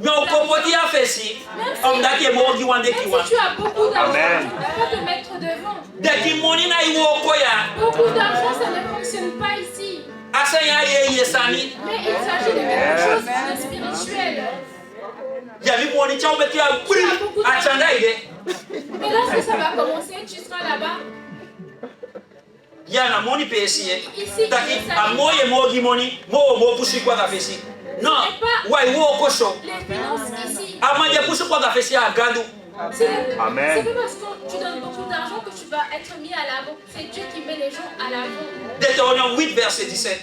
mais kopoti a fesi om daki e mo gi wande même ki wa si tu as beaucoup d'argent, Amen. tu ne peux pas te mettre devant. deki moni na iwo koya Beaucoup d'argent, ça ne fonctionne pas ici. asanya ye yesani Mais il s'agit de quelque chose de spirituel. yabi moni chawbe ki a buri achanda ide Mais lorsque ça va commencer, tu seras là-bas. yana moni pesi ye Ici, taki il s'agit amoye mogi moni mo pushi kwa kafesi no wai wo kosho les finances ici. amaje pushi kwa kafesi agadu C'est Amen. pas parce que tu donnes beaucoup d'argent que tu vas être mis à l'avant. C'est Dieu qui met les gens à l'avant. Deutéronome 8 verset 17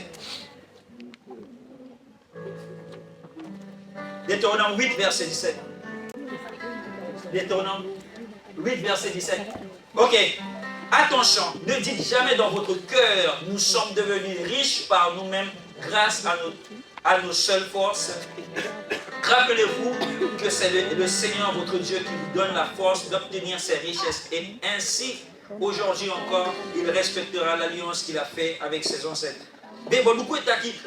Deutéronome 8 verset 17 Deutéronome 8 verset 17 Ok. Attention, ne dites jamais dans votre cœur, nous sommes devenus riches par nous-mêmes grâce à nos seules forces. Rappelez-vous que c'est le Seigneur votre Dieu qui vous donne la force d'obtenir ces richesses et ainsi aujourd'hui encore, il respectera l'alliance qu'il a fait avec ses ancêtres. Mais bon, nous La Bible dit que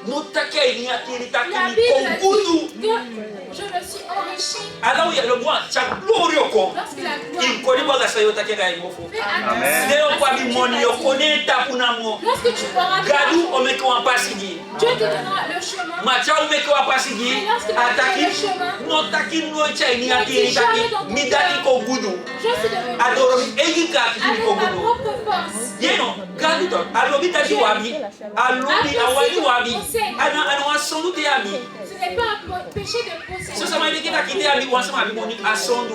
je me suis enrichi. alors il y a le mois, tu as glorieux quoi. Lorsque la Il gloire connaît pas la saillot ta kera il faut. fait Amen. Léo kwa bi moni yo connaît ta punamo. lorsque tu auras Gadou o meko en pasigi. Dieu te donnera le chemin. Macha o meko en pasigi. Ataki no taki no chai ni ati taki midati ko gudu. Je suis devenu Adoro eyika ki avec ko ma gudu. propre force. Yeno gadu to alobi tati wabi. Alobi awali wabi. Ana wasondu te abi. Ce n'est pas un péché de posséder. So sama ni kita kite abi wansa ma bi moni asondu.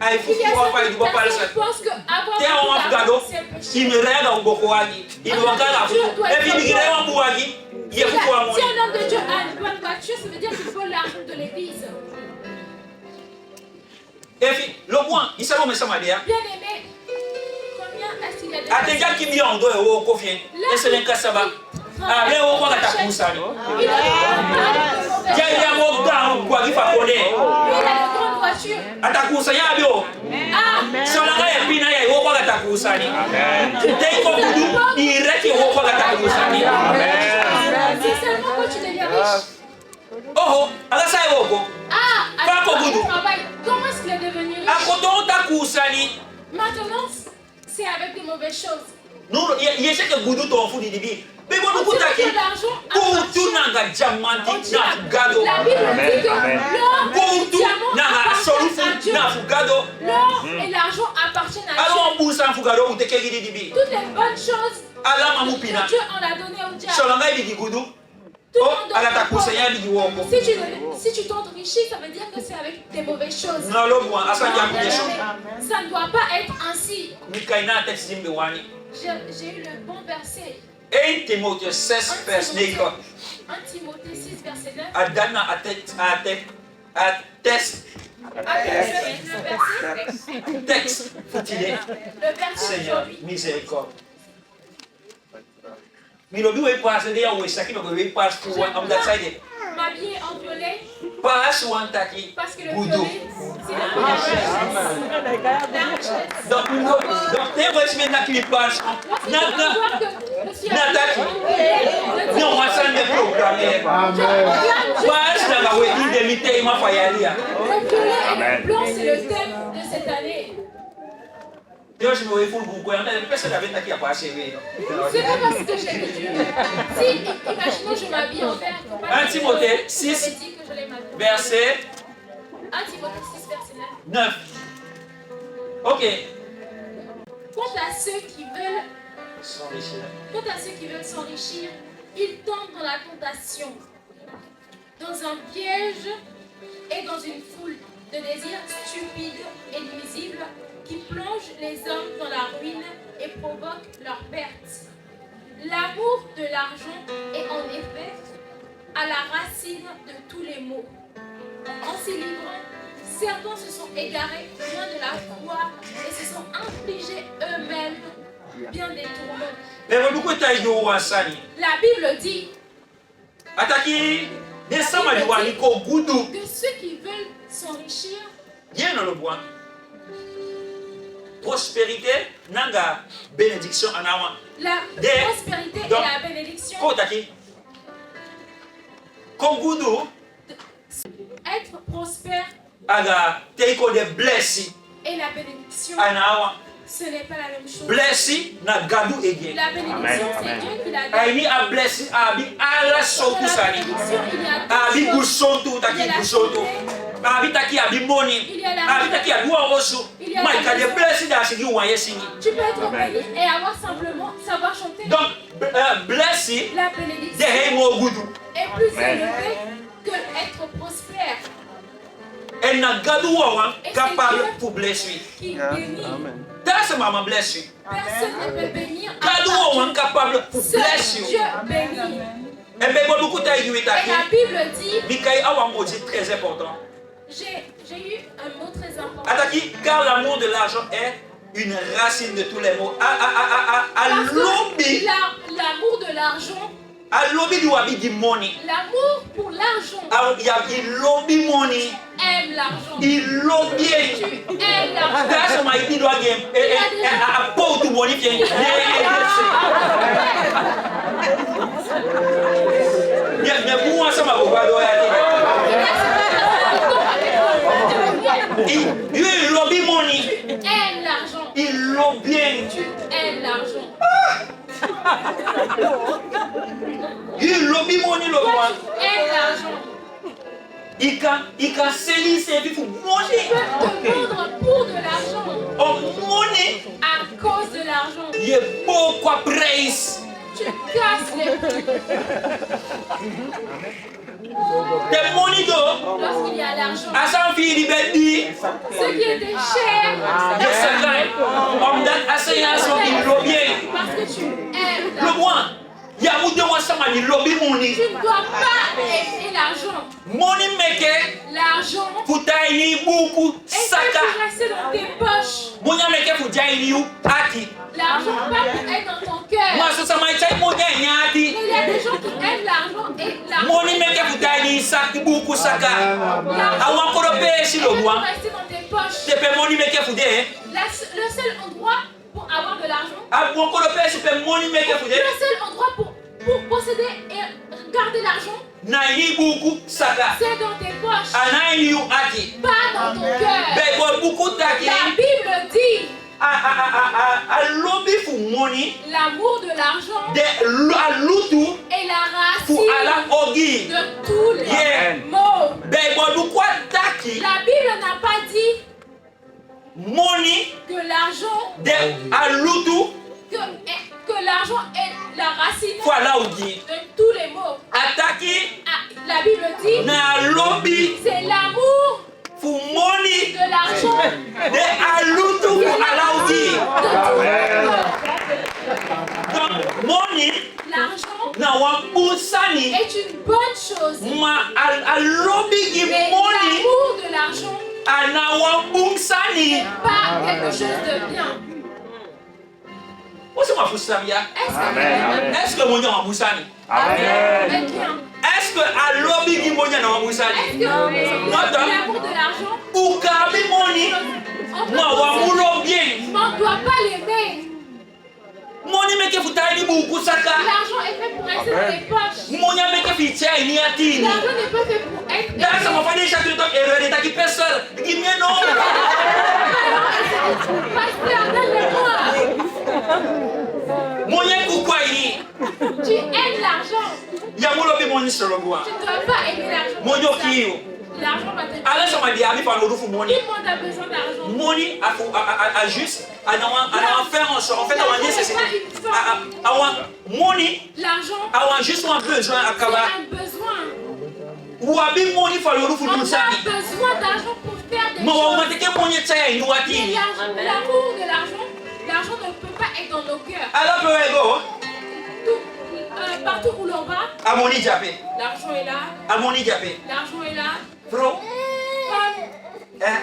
Ai Il y fufu a wa fa du papa certaines sa. personnes qui pensent qu'avoir Te on beaucoup gado. d'argent, c'est un péché. Imerega uboko wagi. Ilwangala fu. Ebi bigire wa buwagi. Si Ye fufu wa un moni. homme de Dieu a une bonne voiture, ça veut dire qu'il faut l'argent de l'église. Efi lo bwan isalo me sama dia. Bien aimé, combien est-ce qu'il y a de Atenja kimia ndo e wo kofie. Esele kasaba. Ah le wo kwa katakusani. Il a de mauvaises Ya ya mo ga kwa gifa kone. Lui, il a de grandes voitures. Atakusanya bio. Ah, Solanga ya pina ya wo kwa katakusani. Te ko kudu direct wo kwa katakusani. c'est seulement quand tu deviens riche. Oho, ala sai woko. Ah, Pas avec qu'au ton bout. travail, comment est-ce qu'il est devenu riche? Akoto takusani. Maintenant, c'est avec de mauvaises choses. No ye se ke gudu to fu di bi. Be bo On ku dit taki. que l'argent Ko appartient. tu nanga jamanti On dit na gado. La Bible dit que Amen. l'or et le Ko tu diamant nanga appartiennent solufu à Dieu. na fu gado. L'or et l'argent appartiennent à Dieu. Alors on busa fu gado u te ke gidi di bi. Toutes les bonnes choses Ala mamu que pina. Dieu en a donné au diable. Solanga bi di gudu. Tout le Oh, monde ala donne takusanya bi di woko. Si tu t'enrichis, ça veut dire que c'est avec des mauvaises choses. Na lo bwan asa Non, jam bien yeso. aimé, ça ne doit pas être ainsi. Mikaina text dimbe wani. J'ai eu le bon verset. 1 Timothée 16 vers 9. 1 Timothée 6, verset 9. Adana atteste Le verset, texte futile. le verset Seigneur, aujourd'hui. miséricorde. Milobi we pass de ya we sakino go we pass to one of that side. M'habiller en violet Pass one taki. parce que le Gudu. violet, c'est la richesse. La richesse. Donc te we sime na ki pass. Lorsque Na tu na vois que le ciel Nataki. est no wa san de programme. Pass na ga we indemnité ma fa ya lia. le violet et Amen. le blanc, c'est le thème de cette année. Dios me we full buku ya na pesa da beta ki ya pass we. C'est pas parce que j'ai dit Dieu. Si, imaginons, je m'habille en vert. faut pas 1 dire Timothée que 6, j'avais dit que j'allais m'habiller. Verset 1 Timothée 6, verset 9. 9. OK. Quant à ceux qui veulent s'enrichir, ils tombent dans la tentation, dans un piège et dans une foule de désirs stupides et nuisibles qui plongent les hommes dans la ruine et provoquent leur perte. L'amour de l'argent est en effet à la racine de tous les maux. En s'y livrant, certains se sont égarés loin de la foi et se sont infligés eux-mêmes bien des tourments. Mais beaucoup ta yo wasani. La Bible dit Ataki desama di wani ko gudu. que ceux qui veulent s'enrichir, Bien dans le bois. Prospérité nanga bénédiction anawa. la Des- prospérité et donc, la bénédiction, Ko taki. Ko gudu être prospère aga teiko de blessi et la bénédiction, anawa. ce n'est pas la même chose. Blessi na gadu ege. La bénédiction, Amen, c'est amen. Dieu qui l'a donné. Aini a blessi abi ala Dans sotu la sani. bénédiction, il y a Abi deux choses. gusontu Il y taki a la gusontu. santé, Abi taki abi moni. il y a la Abi taki abi wawosu. Il y a Mai la ka de maison. blessi da sigi wanye singi. tu peux être béni et avoir simplement savoir chanter. Donc blessi La de bénédiction heimo gudu. est plus Amen. élevée que être prospère Et na gadu wawan Et c'est capable Dieu. pour blesser. qui bénit. Amen. That's mama bless you. Personne ne peut bénir à Gadu part wawan capable pour Dieu. bless Seul you. Dieu bénit. Et bien bon beaucoup ta Et yuitaki. la Bible dit, Mikai awa mot c'est très important. j'ai eu un mot très important. Ataki car l'amour de l'argent est une racine de tous les maux. Parce que Alobi, l'amour de l'argent, alobi du wabi di money. l'amour pour l'argent Il y a lobi money. aime aimes l'argent. Il l'ont bien. Tu aimes l'argent. Grâce à ma il doit gagner. À pas tout bon, il vient. Mais pour moi, ça m'a beaucoup il lobby money. Tu aimes l'argent. Il l'ont bien. Tu aimes l'argent. Il lobby money, le Toi, roi. tu aimes l'argent. Il can salir ses vies pour Tu money. peux te vendre pour de l'argent. Oh, money. À cause de l'argent. Il est beaucoup à praise. Tu casses les prix. The money do. Lorsqu'il y a l'argent. À sa fille, il va dire. Ce qui était cher. Yes, sir. On that assurance, il lobby bien. Parce que tu aimes Le l'argent. moi. Il y a beaucoup de gens qui lobby money. Tu ne dois pas aimer l'argent. Money maker. L'argent Pour tailler beaucoup est fait saka. pour rester dans tes poches. Money maker pour tailler you ati. L'argent pas pour être dans ton cœur. Moi, ça m'a dit money ati. Il y a des gens qui aiment l'argent et l'argent Money maker pour tailler saki beaucoup saka. l'argent Awan ko do pay si est le fait bois. pour rester dans tes poches. Te pe money maker pour dire. Le seul endroit pour avoir de l'argent, Awan ko do pay si pe money maker pour dire. le seul endroit pour posséder et garder l'argent, Na yi beaucoup saka. c'est dans tes poches, Ana you ati. pas dans ton cœur. Be ko beaucoup taki. La Bible dit A lobby for money. l'amour de l'argent De a lutu est la pour ala racine ogi. de tous les Yeah. maux. Be ko du kwa taki. La Bible n'a pas dit Money que l'argent de a lutu que l'argent est la racine pour ala ogi. de tous les maux. Ataki Ah, la Bible dit na lobby c'est l'amour for money de l'argent de a lutu pour ala ogi. de tous les maux. Donc money L'argent na wan busani. est une bonne chose. Ma a lobby gi Mais money l'amour de l'argent ana wan busani. n'est pas quelque chose de bien. What's my fusabia? Est-ce que Amen. Est-ce que money wan busani? Amen. est bien? Est-ce que a lobby gi money na wan Est-ce busani? que l'amour de l'argent, Ukabi money on peut na wan posséder, mulo bien. mais on ne doit pas l'aimer. Money make futai ni buku saka. L'argent est fait pour rester dans les poches. Money make fitia ni atini. L'argent n'est pas fait pour être That's aimé. my financial talk erreur taki pesel. Give me no. Pasteur, donne-le-moi. Money ku kwa ini. Tu aimes l'argent. Ya mulo bi money solo gwa. Tu ne dois pas aimer l'argent. Money comme ça. kiyo. L'argent va te Ala sama dia mi pa no rufu money. Tout le monde a besoin d'argent. Money a juste ana faire en sorte en fait avoir nécessité. Money L'argent, a juste un besoin c'est akaba. un besoin. Ou abi money fa lo rufu On a dusaki. besoin d'argent pour faire des Ma wa choses. mateke money tsaya ni Mais watini. l'amour de l'argent ne peut pas être dans nos cœurs. Ala pe ego. Partout où l'on va, Amoni jape. l'argent est là, Amoni jape. l'argent est là. Bro,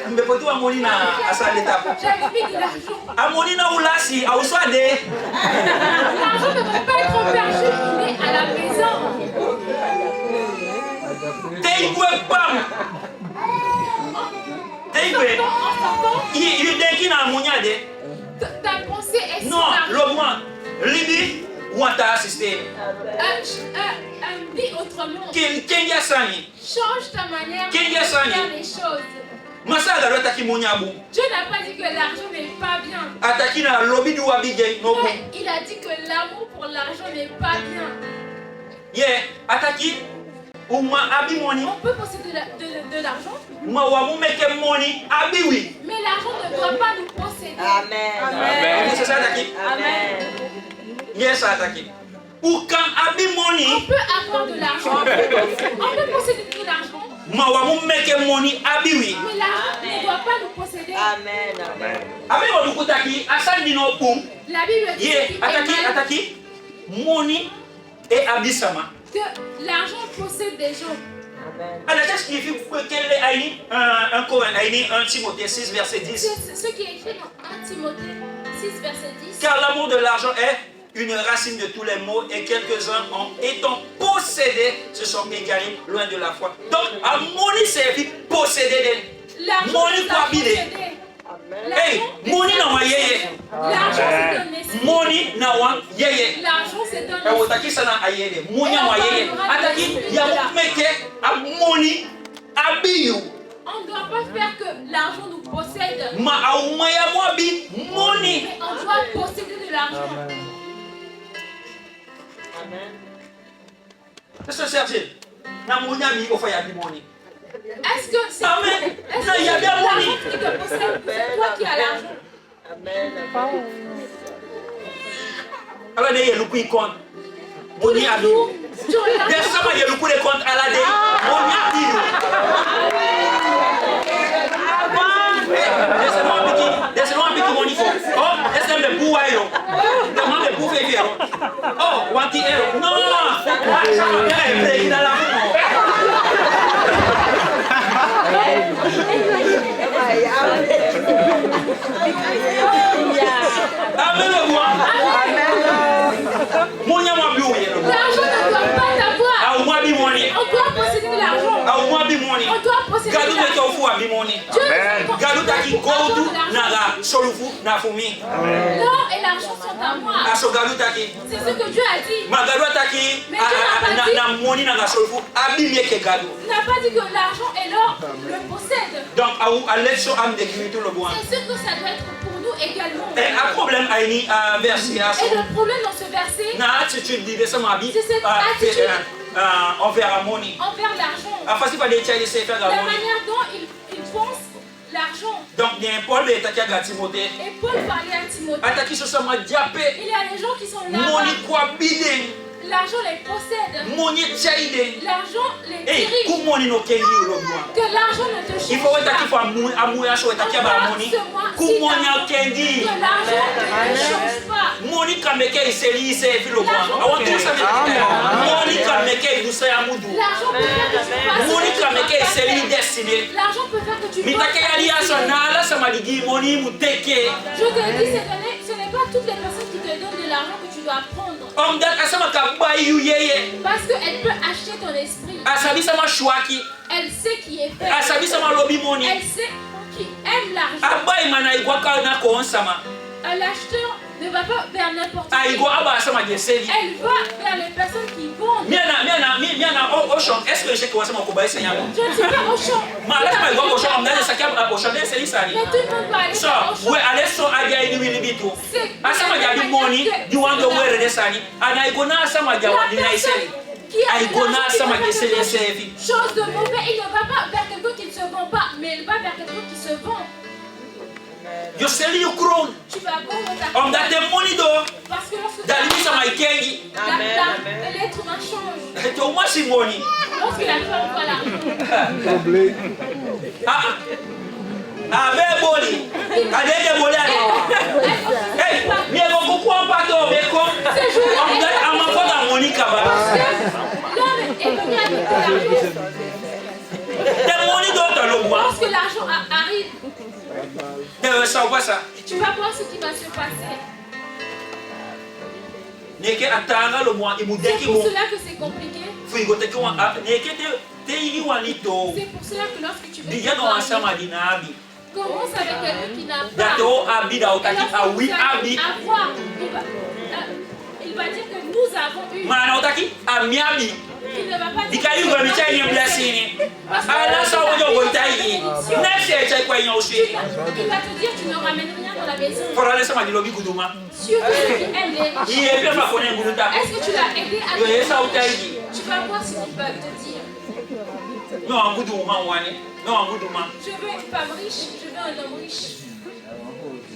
Comme mbepotu amoni na asale tapo. j'avais mis de l'argent. Amoni na ulasi auswade. L'argent ne peut pas être perdu, il est à la maison. Teikwe pam. Teikwe. En sortant, Il denki na amunyade. ta pensée est sur Non, l'argent. le moi. Libi wanta system. Dis autrement. Kengia sani. Change ta manière de Kengia sani. faire les choses. Masala lo taki monyabu. Dieu n'a pas dit que l'argent n'est pas bien. Ataki na lobby du wabige no. Mais il a dit que l'amour pour l'argent n'est pas bien. Yeah, ataki uma abi money. On peut posséder de l'argent, Ma wa mu make money abi wi. mais l'argent ne doit pas nous posséder. Amen. C'est ça ataki. Amen. Yes ataki. Ou quand abi On money. peut avoir de l'argent, on peut posséder de l'argent, Ma wa mu make money abi wi. mais l'argent ne doit pas nous posséder. Amen. Abi wa dukutaki asandi no pum. La Bible dit Yeah, qu'il est mal ataki money et abisama. que l'argent possède des gens. Alors qu'est-ce qui fait quel est Aïni un Coran Aïni 1 Timothée 6 verset 10. C'est ce qui est écrit dans 1 Timothée 6, verset 10. Car l'amour de l'argent est une racine de tous les maux et quelques-uns en étant possédés se sont égarés loin de la foi. Donc, à money c'est posséder L'argent Money nous a kwa bide. possédés. Hey, money na wa yeye. L'argent c'est un esprit. Money na wa yeye. L'argent c'est un E esprit. wotaki sana ayede. Money na wa yeye. Ataki ya meke a money abiyu. On ne doit pas faire que l'argent nous possède. Ma aumaya mo bi money. Mais on doit posséder de l'argent. Est-ce que c'est na money ami ko fa ya bi money. Est-ce que c'est Amen. est-ce Non, que il y a c'est bien l'argent money. qui te possède? C'est toi qui as l'argent. Ala de yelu ku ikon. Money abi. Tu regardes. Des sama yelu ku de compte ala de. Money abi. Laissez-moi un petit money for. Oh, laissez-moi me bouwa yo. Comment me bouver yo. Oh, wanti ero. Non. Eh, break dans la main. Amen le roi. Monia mo bi oye le roi. L'argent ne doit pas t'avoir. Ah o mo bi money. On doit posséder de l'argent. Ah o mo bi money. On doit posséder Gadu de me l'argent. to fu abi money. Dieu nous a Gadu taki pour avoir godu de l'argent. na ga solufu na fumi. L'or et l'argent sont à moi. Aso gadu taki. C'est ce que Dieu a dit. Ma gadu taki na money na ga solufu abi meke gadu. Il n'a pas dit que l'argent et l'or le possèdent. Donc a lesso am de kimi tout le bon. C'est ce que ça doit être pour nous également. Et un problème a ni verset aso. Et le problème dans ce verset, Na attitude di sama bi. C'est cette attitude. Envers money. envers l'argent, Afasi pa de chai se faire la money. manière dont il pense l'argent. Donc bien Paul be taki ga Timothée. Et Paul parlait à Timothée. Ataki so sama diape. Il y a des gens qui sont là. Money kwa bide. L'argent les possède. Money chaide. L'argent les Eh, dirige. ku money no kengi lo bwa. Que l'argent ne te Il change faut être pas. qui faut amuya so taki ba money. Ku money kendi. Que l'argent ne te change pas. Money kameke iseli se filo bwa. I want to say money kameke du say amudu. L'argent peut faire que tu passes. Money kameke iseli destiny. L'argent peut faire que tu Mitake yali aso na la sama ligi money muteke. Je te le dis cette année, ce n'est pas toutes les personnes qui te donnent de l'argent que tu dois prendre. That asama ka buy you yeye. Parce qu'elle peut acheter ton esprit. Asabi sama shwaki. Elle sait qui est fait. Asabi sama lobby money. Elle sait qui aime l'argent. Abai mana igwa ka na ko sama. L'acheteur ne va pas vers n'importe qui. Igwa aba sama geseli. Elle va vers les personnes qui vendent. Miana Ocean. Est-ce que je sais que wasama ko buy senyamo? Je ne suis pas au champ. Ma la sama igwa ko Ocean amdane sakia Ocean de seli sali. Mais tout le monde va aller So, au champ. we ale so aga ni wili bitu. C'est Asama ja di money, di wando were de sali. Ana igona asama ja la wadi na iseli. personne qui a de Igona l'argent, asama qui va geseli faire sevi. quelque chose de mauvais, il ne va pas vers quelqu'un qui ne se vend pas, mais il va vers quelqu'un qui se vend. You sell you crown. Tu vas vendre ta Omdate money do. parce que lorsque Dalimi sama ikengi. l'être humain change. To mo si money. Lorsque la femme voit l'argent, Abe boli. Adede boli ade. Hey, mi e go ku pa to be ko. Omdate amafo da money kaba. l'homme est venu avec de l'argent. The money do to lo wa. Lorsque l'argent arrive, De sa wa sa. tu vas voir ce qui va se passer. Neke atanga lo mo C'est imudeki pour mo. cela que c'est compliqué. Fuigo te ko neke te iri wani to. C'est pour cela que lorsque tu veux Bija no avoir, asama dinabi. commence avec quelqu'un qui n'a Da pas. to abi da Et otaki lorsque a vous wi allez abi. avoir, il va dire que nous avons eu. Mana otaki a miabi. Il ne va pas dire Dikayu go mi chai ni blessing. Ala sa wo yo go tai. Na se chai kwa nyo shi. il va te dire tu ne ramènes rien dans la maison. Fora le sama di lobi guduma. Surtout ceux qui aiment les riches. Iye pe fa kone guduta. Est-ce que tu l'as aidé à Yo ye sa te utai. Tu vas voir ce qu'ils peuvent te dire. No anguduma wani. No anguduma. Je veux une femme riche, je veux un homme riche.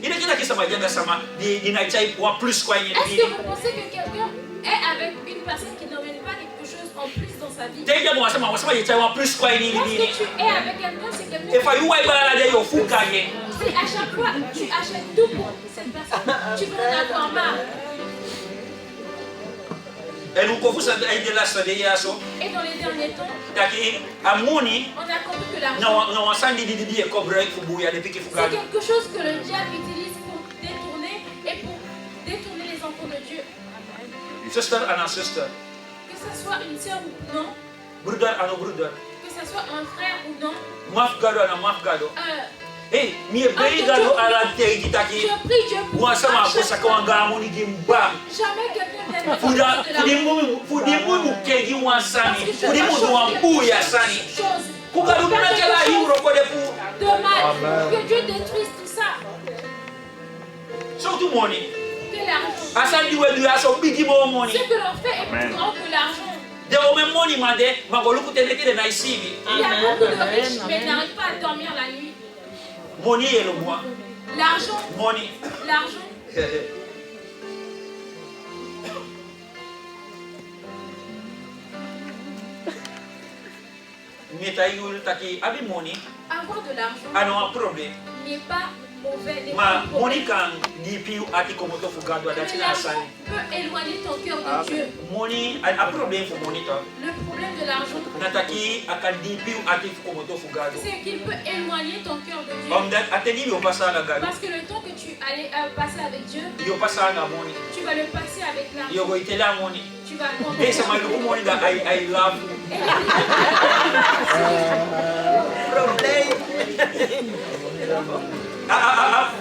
Ile kila kisa majenga sama di na chai kwa plus kwa Est-ce que yeni. vous pensez que quelqu'un est avec une personne qui n'emmène pas quelque chose en plus dans sa vie? Teja mo wasama ye chai wa plus kwa yeni Lorsque ni. tu es avec quelqu'un, c'est quelqu'un E fa yu wa ibala de yo fuka ye. si à chaque fois tu achètes tout pour cette personne, tu veux en avoir marre. E lu ko fusa de la sa de yaso. Et dans les derniers temps, Taki amuni on a compris que l'argent, na wasandi di e kobra fubu ya de piki c'est fuka. quelque chose que le diable utilise pour détourner et pour détourner les enfants de Dieu. Sister and sister. Que ce soit une sœur ou non, Brother and brother. que ce soit un frère ou non. Mafgado na mafgado. Hey, mi je prie Dieu pour moi ça m'a fait ça quand jamais quelqu'un vienne me dire de la de mal. Que Dieu détruise tout ça. Surtout money. Que l'argent. Ce que l'on fait est plus grand que l'argent. Il y a beaucoup de riches mais ils n'arrivent pas à dormir la nuit. Money est le moi. L'argent. Money. L'argent. Avoir de l'argent n'est pas mauvais. Ma Monica di più ati come to fugado Mais adati na l'argent sani. peut éloigner ton cœur de Dieu. Money a problème pour monitor. Le problème de l'argent, Nataki akan di più ati come to fugado. c'est qu'il peut éloigner ton cœur de Dieu. Om dat ateni yo passa la gado. Parce que le temps que tu allais passer avec Dieu, Yo passa na money. tu vas le passer avec l'argent. Yo go itela money. Tu vas Hey sama lu money da I love you.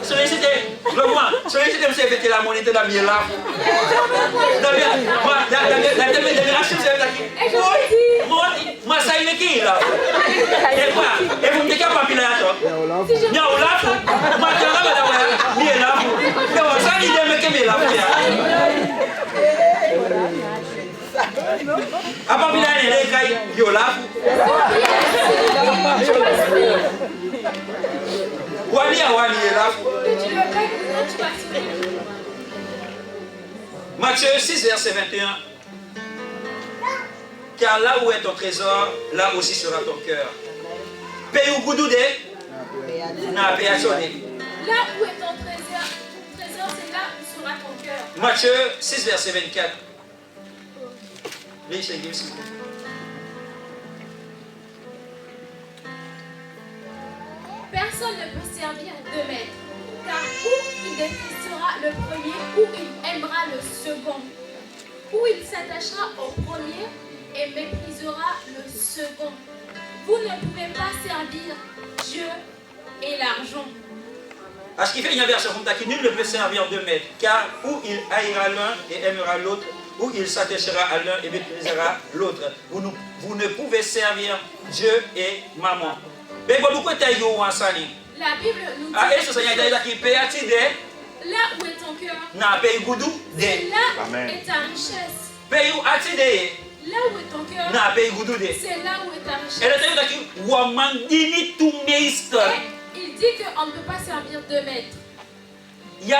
Sollicitez, vraiment, sollicitez me faire la monnaie de la mienne là. Moi, ça y est qui là? Et quoi? Et vous me dites pas pile là toi? Nya olaf, moi tu as là là, mieux là. Donc ça il est me qui là. Apa pile là les kai yo là. Wali est là. Matthieu 6, verset 21. Car là où est ton trésor, là aussi sera ton cœur. Paye ou goudou de n'a pas sonné. Là où est ton trésor, c'est là où sera ton cœur. Matthieu 6, verset 24. Lisez, s'il vous plaît. Personne ne peut servir deux maîtres, car ou il détestera le premier, ou il aimera le second, ou il s'attachera au premier et méprisera le second. Vous ne pouvez pas servir Dieu et l'argent. À ce qui fait une version comme ça, qui nul ne peut servir deux maîtres, car ou il haïra l'un et aimera l'autre, ou il s'attachera à l'un et méprisera l'autre. Vous ne pouvez servir Dieu et maman. La Bible nous dit, là où est ton cœur, c'est là est ta richesse. Là où est ton cœur, c'est là où est ta richesse. Et il dit qu'on ne peut pas servir deux maîtres. Tu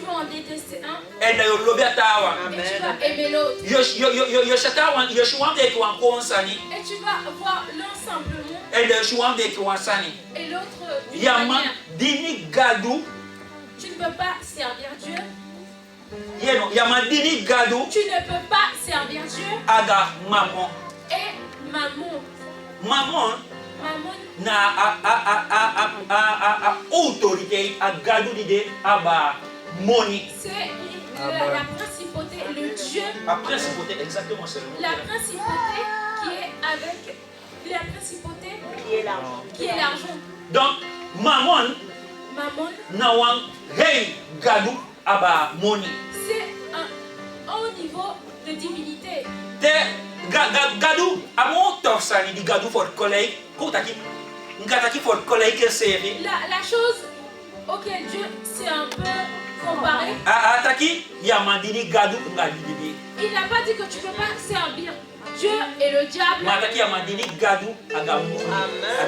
vas en détester un et tu vas aimer l'autre. Et tu vas voir l'un simplement et l'autre d'une manière. Tu ne peux pas servir Dieu. Tu ne peux pas servir Dieu et maman. Maman na autorité à gado d'idée à money. C'est la principauté, le Dieu. La principauté, exactement c'est le mot. La principauté qui est avec la principauté qui est l'argent. Donc maman nawang hey gado à money. C'est un haut niveau de divinité. Gado à mon torsani di gado for collègue kotaki ngataki for collègue que c'est la chose auquel Dieu s'est un peu comparé. Ataki yamandini gado ngadidi. Il n'a pas dit que tu ne peux pas servir Dieu et le diable. Mataki yamandini gado agamu.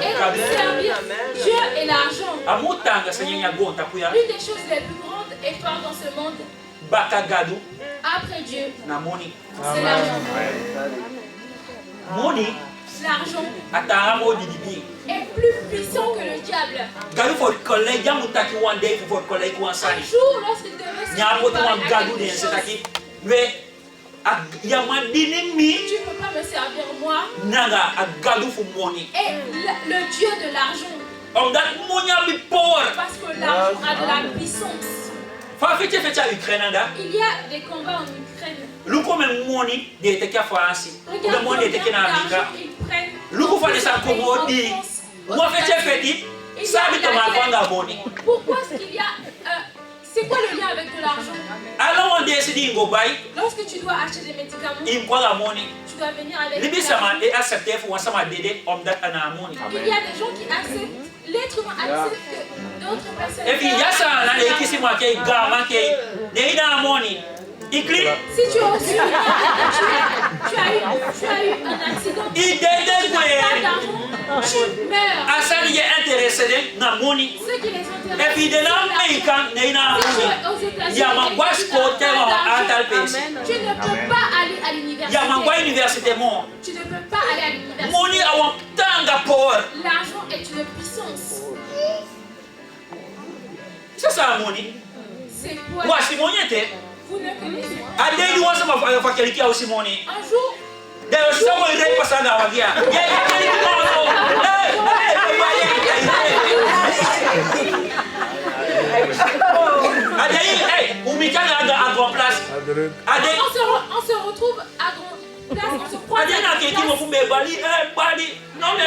Et servir Dieu et l'argent. Amutanga senya gonta kuya. L'une des choses les plus grandes et fortes dans ce monde. Bakagado. Après Dieu, c'est l'argent. Money, l'argent est plus puissant que le diable. Un jour, lorsqu'il devait se séparer tu ne peux pas me servir moi et le Dieu de l'argent. Parce que l'argent a de la puissance. Il y a des combats en Ukraine. Luko même money de te kia France. Le money de kia Amerika. Luko fa de sa commodi. Moi fait ça me tombe vendre money. Pourquoi est-ce qu'il y a c'est quoi le lien avec de l'argent? Alors on décide go buy. Lorsque tu dois acheter des médicaments, il prend la money. Tu dois venir avec. Libi sama et accepter pour ça m'a dédé homme dat ana money. Il y a des gens qui acceptent, l'être humain accepte que d'autres personnes. Et puis il y a ça là les qui c'est moi qui gamin qui est dans money. Il clique. Si tu as reçu, tu as eu un accident. Il dédé quoi? Tu meurs. À ça il est intéressé dans money. Ce qui les intéresse. Et puis de là américain n'est dans money. Il y a ma boîte côté à tal pays. Tu ne peux pas aller à l'université. Il y a ma boîte université mon. Tu ne peux pas aller à l'université. Money a un tanga power. L'argent est une puissance. C'est ça money. C'est quoi? Moi c'est money était. Vous ne connaissez pas. Adé nous ensemble avec quelqu'un aussi money. Un jour. D'ailleurs ça moi il passe dans la vie. Adé hey, ou Mika à grand place. Adé on se retrouve à grand place, on se croise. Adé na quelqu'un mo fumé bali bali. Non mais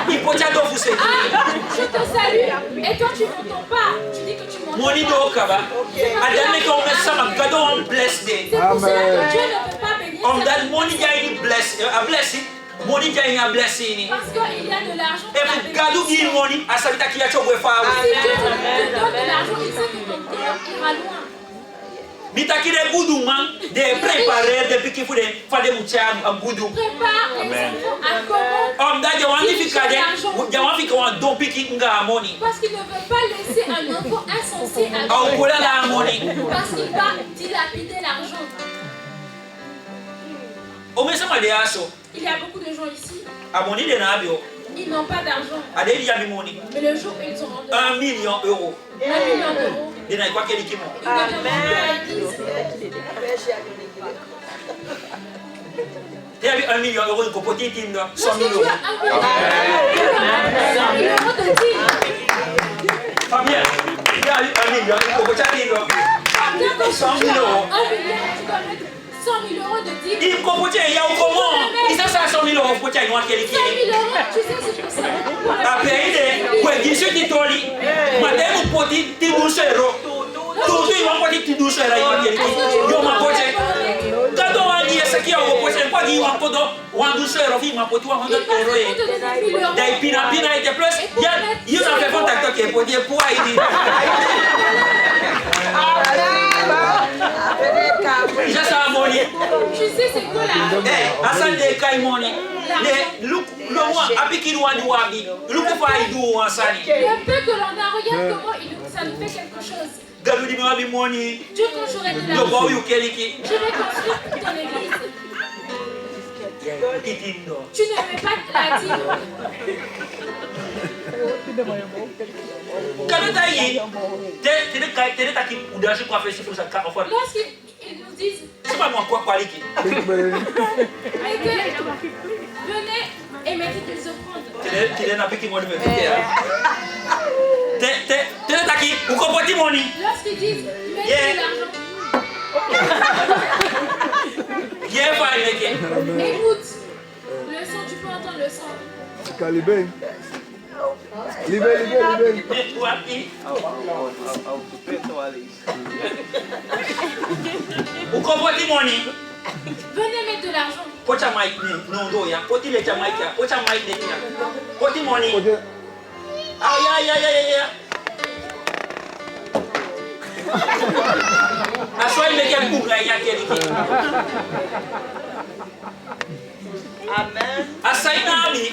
il faut t'y adopter vous je te salue et toi tu m'entends pas. Tu dis que tu m'entends pas. Money do kaba. Adé mais qu'on met ça ma cadeau en bless day. C'est pour cela que Dieu ne peut pas bénir. On donne money gain bless a blessing. Money gain a blessing. Parce qu'il y a de l'argent. Et pour cadeau give money à ça qui a choqué faire. Si Dieu te donne de l'argent, il sait que ton cœur ira loin. Mitaki de boudou man de préparer depuis qu'il faut faire des moutiers en boudou. Prépare les enfants à comment. On da jawan di fikade, jawan fikawan don piki nga money. Parce qu'il ne veut pas laisser un enfant insensé à On coule la money. parce qu'il va dilapider l'argent. O me sama de aso. Il y a beaucoup de gens ici, A money de na bio. ils n'ont pas d'argent. A de ya mi money. Mais le jour où ils auront de 1 million €. 1 million d'euros, De na kwa keli kimo. ils ne viendront plus à l'église. Te abi 1 million € ko poti tindo 100 Lorsque 000 tu €. as 1 million de dîmes, Fabien, il a 1 million ko poti tindo. bien que tu 100 000 as 1 €. million, tu dois mettre 100 000 € de dîmes. Il ko poti ya comment? Il ça 100 000 € poti ya keli 100 kili. 000 €, tu sais ce que c'est. Après il ko gisu ti toli. Madame poti ti usero. Tout il va poti ti usero ya keli kili. Yo ma poti. Gado wangi esaki ya poti kwa di wa podo wangu usero fi ma poti wa 100 €. Dai pina ite plus. Ya you na fait contact ke poti pour aider. Déjà ça money. Tu sais c'est quoi l'argent? Eh, asan de kai money. Le look le moi apiki wani wabi. Look fa idu wasani. Le peu que l'on a, regarde comment ça nous fait quelque chose. Galu di wabi money. Dieu, quand j'aurai de Do l'argent, go you keliki. je vais construire ton église. Kitindo. Tu ne mets pas la dîme. Quand tu yi, te taki udashi kwa fesi pour ça ka offer. Lorsqu'ils nous disent, C'est pas moi quoi liki. venez et mettez des offrandes. Te na piki money me fite. Te taki ukopoti money. Lorsqu'ils disent, mettez de l'argent. Ye fa meke. Écoute, le son, tu peux entendre le son. Calibé. Libé. Wapi. Ukopoti money. Venez mettre de l'argent. Pocha mic ni nondo ya. Poti le cha mic ya. Pocha mic ne ya. Poti money. Ya. Aswa imeke mbuga ya keliki. Amen. Asaina ami.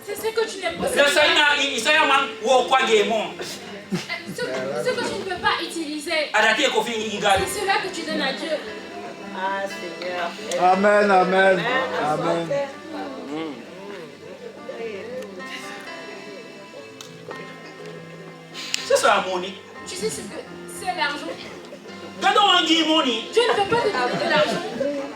C'est ce que tu ne possèdes Le pas. saina isaya man wo kwa gemon. Ce que tu ne peux pas utiliser. Adati ko fingi igalo. C'est cela que tu donnes à Dieu. Ah, Seigneur. Amen. C'est ça money. Tu sais ce que c'est l'argent. Quand on dit money, Dieu ne peut pas te donner de l'argent.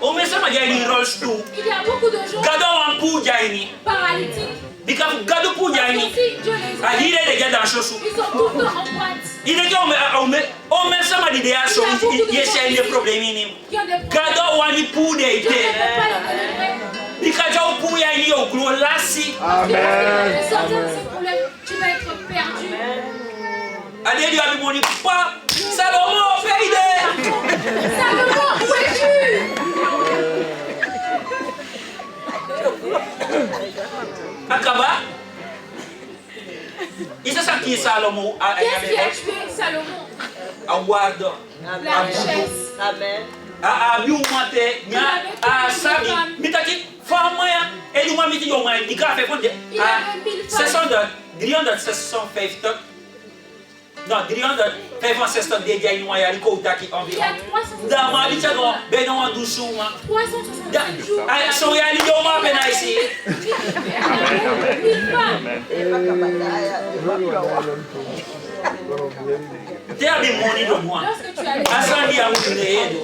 on met ça ma gani rolls too. Il y a beaucoup de gens Quand on pour jaini, paralytiques. bika gado pour Parce que jaini. si Dieu les A aide, hire les gars dans chosu. ils sont tout le temps en boîte. Il est on met ça m'a dit à son il essaie les problèmes qui ont des problèmes. Gado wani pour des Dieu ne peut pas les délivrer. Bikaja pour ya ni oglo lasi. Parce que Amen. lorsque tu sortir de ce problème, tu vas être perdu. Allez lui a dit pas Salomon fait Salomon, où es-tu? Akaba. Il s'est senti Salomon Qu'est-ce qui a tué Salomon? Award. La richesse. Amen. A biumate nya a sabi mitaki fama ya eduma miti yo mai dika fe konde Il avait 1000 femmes. 650 non 360 de dia ino ya liko utaki Il y a environ 365 da ma bicha no jours. be no andu suma 365 jours. a so ya li yo ma be na isi 1000 femmes. te abi moni do moi Lorsque tu as les asandi ya mutu ne yedo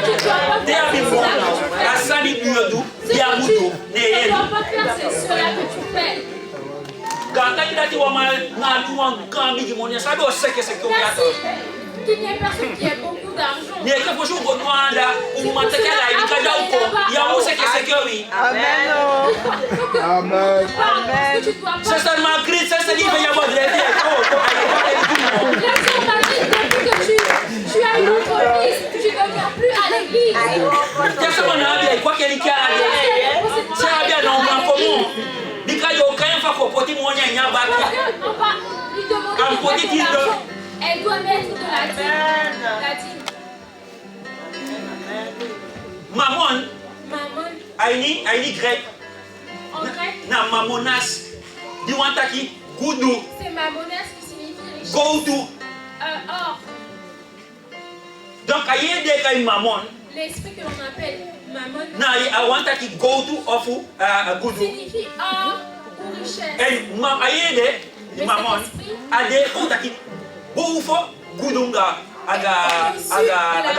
tu dois pas te abi faire moni cela. asandi buyodu Ce ya que mutu tu ne ne yedo dois pas faire, c'est cela que tu fais. Gata kita ti wa ma na duwa kambi di moni sabe o seke seke o ya Merci qu'il n'y ait personne qui ait beaucoup d'argent. ne ke foshu go nwanda umata kala ibikaja uko ya o seke seke wi Amen. Amen. Parce que tu dois pas. sasa ma Christ sasa ni be ya bo de ti ko ayi ko e tu La sœur m'a dit depuis que tu as une entreprise, tu ne viens plus à l'église. ya sama na abi ko ke ni kala de sa abi na o ma ko mo bikaja o kan fa ko poti mo nya nya ba Parce qu'on va lui demander de mettre de l'argent. Elle doit mettre de la dîme. La dîme. mamon Mammon, aini grec en grec, na mamonas di wantaki gudu c'est mammonas qui signifie richesse. go to Or, donc ayi de kay mamon l'esprit que l'on appelle mammon na I want to go to ofu gudu signifie or ou richesse. and ma ayede mamon ade ko taki bufo gudunga aga Reçu de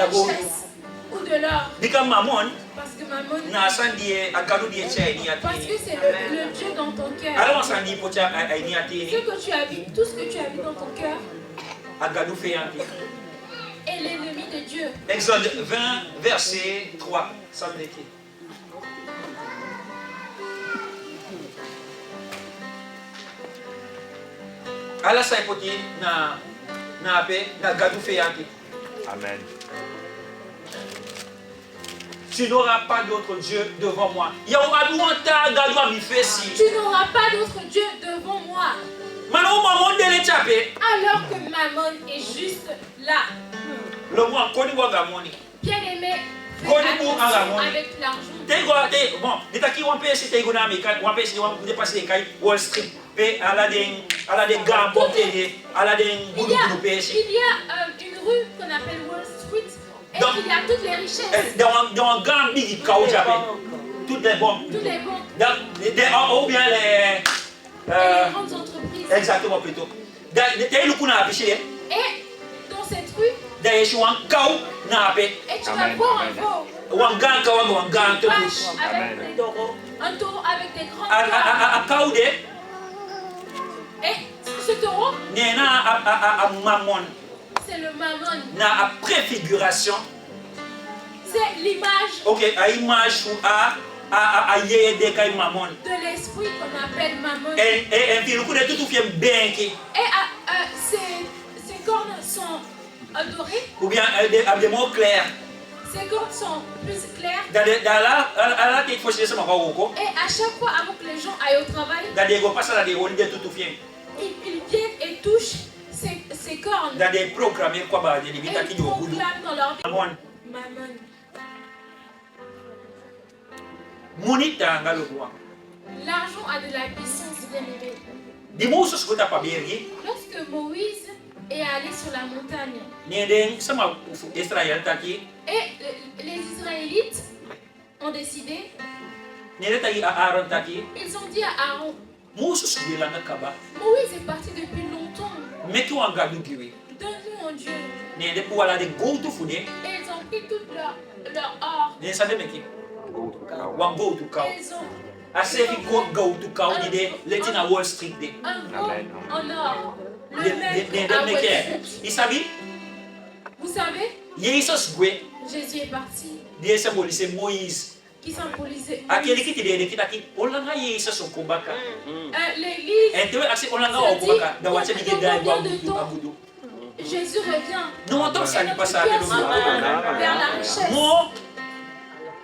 la go richesse ou de l'or. dika mamon Parce que mammon, na sandi agadu di chai ni parce ati que c'est le Dieu dans ton cœur. alors sandi pocha ai ni ati Ce que tu as vu, tout ce que tu as vu dans ton cœur agadu fe anti est l'ennemi de Dieu. Exode 20 verset 3 samedi ala sai poti na ape na gadu fe anti Amen. tu n'auras pas d'autre Dieu devant moi. Il y a un aduanta gadwa mi fesi. Tu n'auras pas d'autre Dieu devant moi. Maintenant, maman de l'échappé. Alors que mammon est juste là. Le moi, koni wa gamoni. Bien aimé, fais Connais pour un attention ramon. avec l'argent. Bon, les taki wan pesi te gona mi kan, wan pesi wan dépasser kai Wall Street. Pe ala den gambo télé, ala den Il gudu y a, gudu pesi. il y a une rue qu'on appelle Wall Street et Donc- il y a toutes les richesses, Dans un grand big kao jappé. Tout est bon. tous les bons Ou bien les et les grandes entreprises. exactement plutôt. T'es le kuna apiché. Et dans cette rue, D'ailleurs, je suis en kao na ape. et tu vas Amen, voir un amen. veau, Wangan ka wangan to vache avec Amen. des taureaux, un taureau avec des grands cornes. a kaude Et ce taureau, nena a mamon c'est le mammon. na a préfiguration C'est l'image ok a image ou a yede kay mamon de l'esprit qu'on appelle mammon. et puis le coup de tout fiem benki Et ces cornes sont dorées, ou bien des mots clairs ces cornes sont plus claires. dans la tête faut chercher ma ko Et à chaque fois, avant que les gens aillent au travail, dans des go passer dans des on de tout fiem ils viennent et touchent ces cornes. dans des programmes quoi ba de Et bita ki ils do gudu proclament dans leur vie mamon mammon. monita ngalo kwa L'argent a de la puissance, bien aimé. di mo so ko ta pa beri Lorsque Moïse est allé sur la montagne ne den sama Israël taki et les Israélites ont décidé, ne ta a Aaron taki ils ont dit à Aaron, Moses wilanga kaba Moïse est parti depuis longtemps, meki wanga dugiwe donne-nous un Dieu. ne de pour la de go to fude Et ils ont pris tout leur or. ne sa de meki Go to cow. wan go to cow Et ils ont a se fi go to cow ni de letting a Wall Street de un veau Amen. en or. Le même à Westwood. Il savait? Vous savez, Jésus est parti, c'est Moïse. qui symbolisait Akili kiti de kita ki olanga Yesu sokombaka. l'église. Ente asi olanga Ça dit, okubaka da wacha dans bige dai combien de abudu temps abudu. Jésus revient. Non, on Et ça notre pas ça cœur avec s'en va vers la richesse.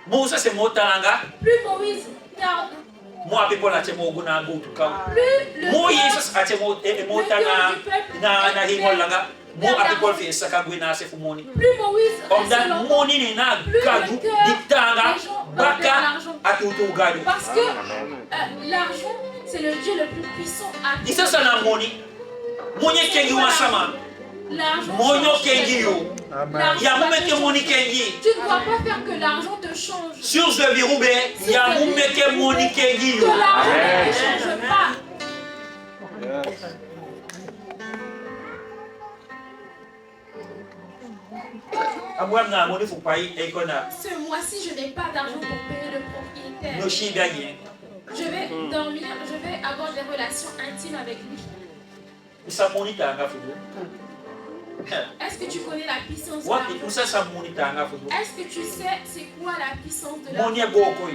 Mo ça c'est mo talanga. Plus Moïse garde, Mo apepo la chemo guna go to ka. plus le Mo cœur Yesu achemo mo tana na himolanga. Mo apepo fi sakagwe na se fumoni. plus Moïse Om reste da longtemps. moni ni na gadu ditanga baka atuto gadu. Parce que l'argent, c'est le Dieu le plus puissant à tout. Isa sana moni. Monye kengi wasama. L'argent Monyo change kengi ta vie. yo. L'argent Ya va te mumeke moni changer. kengi. Tu ne dois pas faire que l'argent te change. Sur ce virube, ya mumeke moni kengi Que yo. l'argent ne te change pas. Abouam na moni faut pas y ekona. Ce mois-ci, je n'ai pas d'argent pour payer le propriétaire. No shi gagné. Je vais dormir, je vais avoir des relations intimes avec lui. Isa moni tanga fudu. Est-ce que tu connais la puissance de Wati l'argent? usa sa moni tanga fudu. Est-ce que tu sais c'est quoi la puissance de Moni l'argent? bokoi.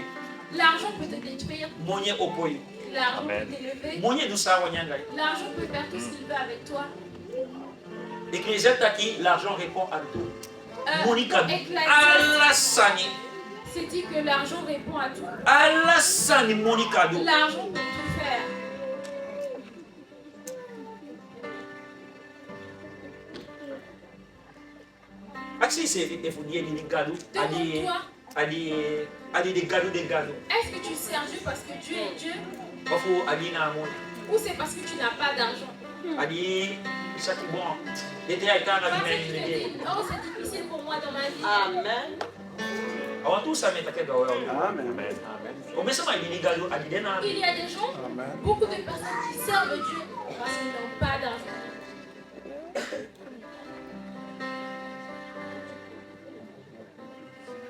L'argent peut te détruire, Moni opoi. l'argent Amen. peut t'élever, Moni du sa wanyanga. l'argent peut faire tout ce qu'il veut avec toi. Ecclésiaste qui l'argent répond à tout. Moni Dans kadu. Ecclésiaste, Alasani. c'est dit que l'argent répond à tout. Alasani moni kadu. L'argent peut tout faire. Aksi se efunie ni gadu. Adi de gadu de gadu. Est-ce que tu sers Dieu parce que Dieu est Dieu Ofu adi na moni. ou c'est parce que tu n'as pas d'argent? Adi saki bon. Ete aitanga Parce que tu bimeni te nige. dis, oh c'est difficile pour moi dans ma vie. Amen. Avant tout ça metake do wewe. Amen. Omesema ni gadu adi de na. Il y a des gens, beaucoup de personnes qui servent Dieu parce qu'ils n'ont pas d'argent.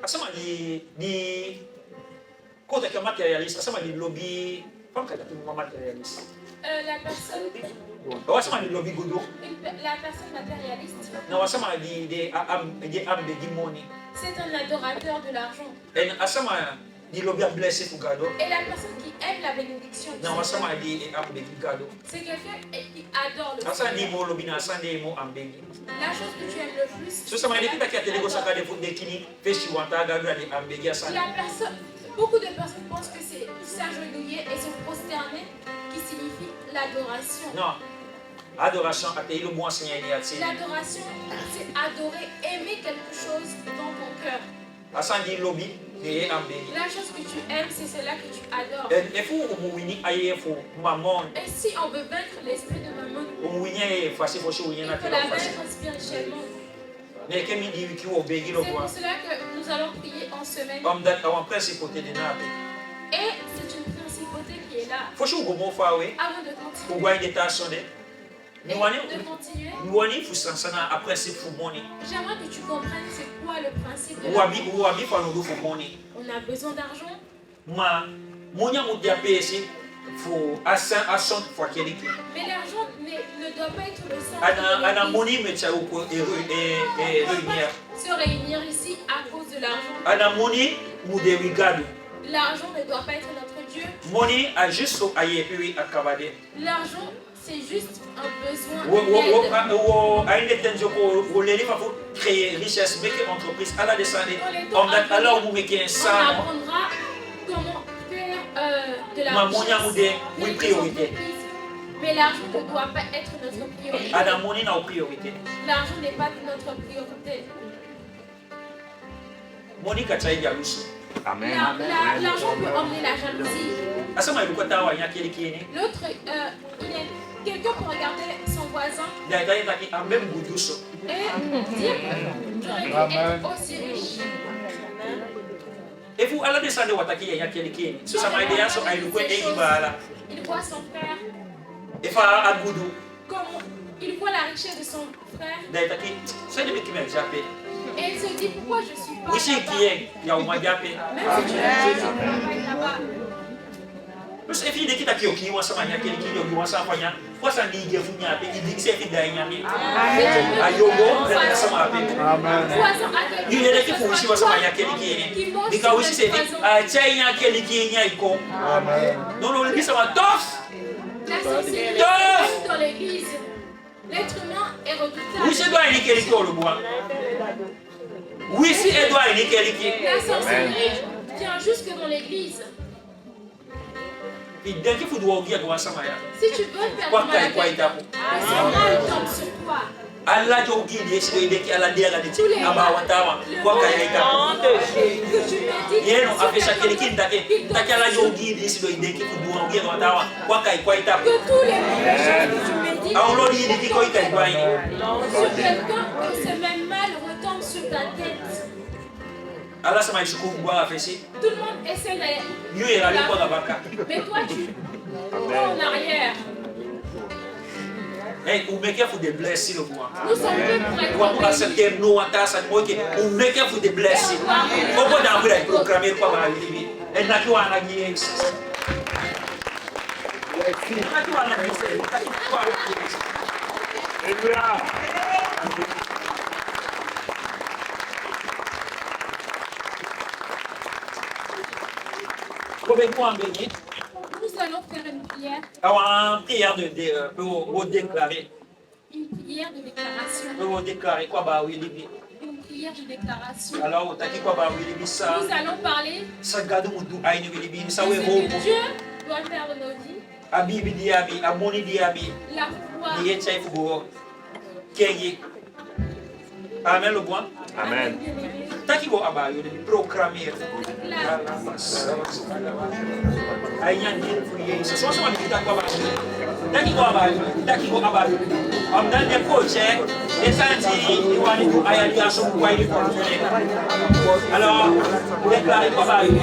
Asema ni kota ke materialist, asema ni lobby panka da tu materialist. La personne Wasema ni lobby gudu. La personne matérialiste, Na wasema di de ambe di money. c'est un adorateur de l'argent. En asema di lobby am blessé fu gado. Et la personne qui aime la bénédiction, Na wasema di ambe di gado. c'est quelqu'un qui adore le Asa di Seigneur. mo lobby na sande mo ambe. La chose que tu aimes le plus, So sama ni kita kia telego saka de fu de kini feshi wanta gado di ambe ya sande. la personne, beaucoup de personnes pensent que c'est s'agenouiller et se prosterner qui signifie l'adoration. Non. Adoration a te ilo mo enseigner ni atsi. L'adoration, c'est adorer, aimer quelque chose dans ton cœur. Asa di lobby de ambe. La chose que tu aimes, c'est cela que tu adores. En fu mo wini aye fu mamon. Et si on veut vaincre l'esprit de maman, O wini fasi fo shi wini il na faut te la lo fasi. vaincre spirituellement. Ne ke mi di wiki o begi lo C'est boa. pour cela que nous allons prier en semaine. Om dat awan principauté de na. Et c'est une principauté qui est là. Fo shi go mo fa we. Avant de Ko continuer, gwa de ta sonde. et de continuer, Ni wani fu sansana après c'est fu money. j'aimerais que tu comprennes c'est quoi le principe de Wabi l'argent. wabi fa no fu money. On a besoin d'argent, Ma monya mo dia pesi fu asan fo keliki. mais l'argent ne doit pas être le centre Ana de l'église. moni me cha ko On ne réunir. peut pas se réunir ici à cause de l'argent. Ana moni mu de wigado. L'argent ne doit pas être notre Dieu. Money a juste so aye puis akabade. L'argent, c'est juste un besoin Wo d'aide. ainde tenjo ko leli fa fu créer richesse make entreprise ala descendre. On dat alors mu make On ça. apprendra comment faire de Ma l'argent. monya mu de oui priorité. Mais l'argent ne doit pas être notre priorité. Ana moni na priorité. L'argent n'est pas notre priorité. Moni ka chai jalousie. Amen. L'argent peut emmener la jalousie. Asama ilikuwa tawa ya kelekene. L'autre, quelqu'un peut regarder son voisin Da da ta ki amem guduso. et dire j'aurais dû être aussi riche. E fu ala descende wataki ya kelekene. So sama idea so ilikuwa ibala. Il voit son frère, E fa agudu. comment il voit la richesse de son frère Da ta ki so de meki me jape. et il se dit pourquoi je suis pas Wishi là-bas. kiye ya uma jape. Même si tu as Jésus, tu travailles là-bas. Parce que fille qui t'a qui moi ça mania qui moi ça fanya. Quoi ça dit vous n'y a pas il dit que c'est fille d'ailleurs. Ayogo ça m'a appelé. Amen. Il est qui faut aussi moi ça mania qui ni ka aussi c'est a China qui n'y a iko. Amen. Non non l'église ça va tof. La sincérité dans l'église. L'être humain est redoutable. Oui, c'est doit aller qui le bois. Oui, si elle doit aller qui. La sorcellerie vient jusque dans l'église. Et dès qu'il faut doit ouvrir doit ça maya. Si tu veux faire mal à quelqu'un, le Seigneur tombe sur toi. Allah qui guide est celui qui a la dia la dit aba watawa kwa kaita. Que tu médites. Yeno afisha kile kile take la yo guide est celui qui faut doit ouvrir watawa kwa kaita. Que tous les choses que tu médites Aolo ni dit ko ita kwa sur quelqu'un, que ce même mal retombe sur ta tête. Allah sama ishuku kwa afisi. Tout le monde essaie d'aller. Yo era le kwa baka. Mais toi, tu vas en arrière. Hey, ou make for the blessing of one. Nous sommes faits pour être Kwa accepter no atasa moke ou make for the blessing. Ogo da ngura programmer kwa ba bibi. En na ki wana gi exist. Na ki wana gi exist. Nous allons faire une prière. Alors, une prière pour déclarer. Une prière de déclaration. Pour déclarer quoi bah oui libi. Une prière de déclaration. Alors, t'as qui quoi bah oui libi ça. Nous allons parler Ça garde mon dou aïe ni libi de ça ce ouais que bon. Dieu doit faire de nos vies. Abi bi abi, amoni di abi. La foi. Ni yetcha ifugo. Kenyi. Amen le bon. Amen. T'as qui quoi bah oui libi proclamer. Aïe ni prier. Ce soit ça qui t'a quoi bah. Daki ko abalu. Am dan de coach esanti iwani du ayali aso kwa ile portfolio. Alors, déclarer ko abalu.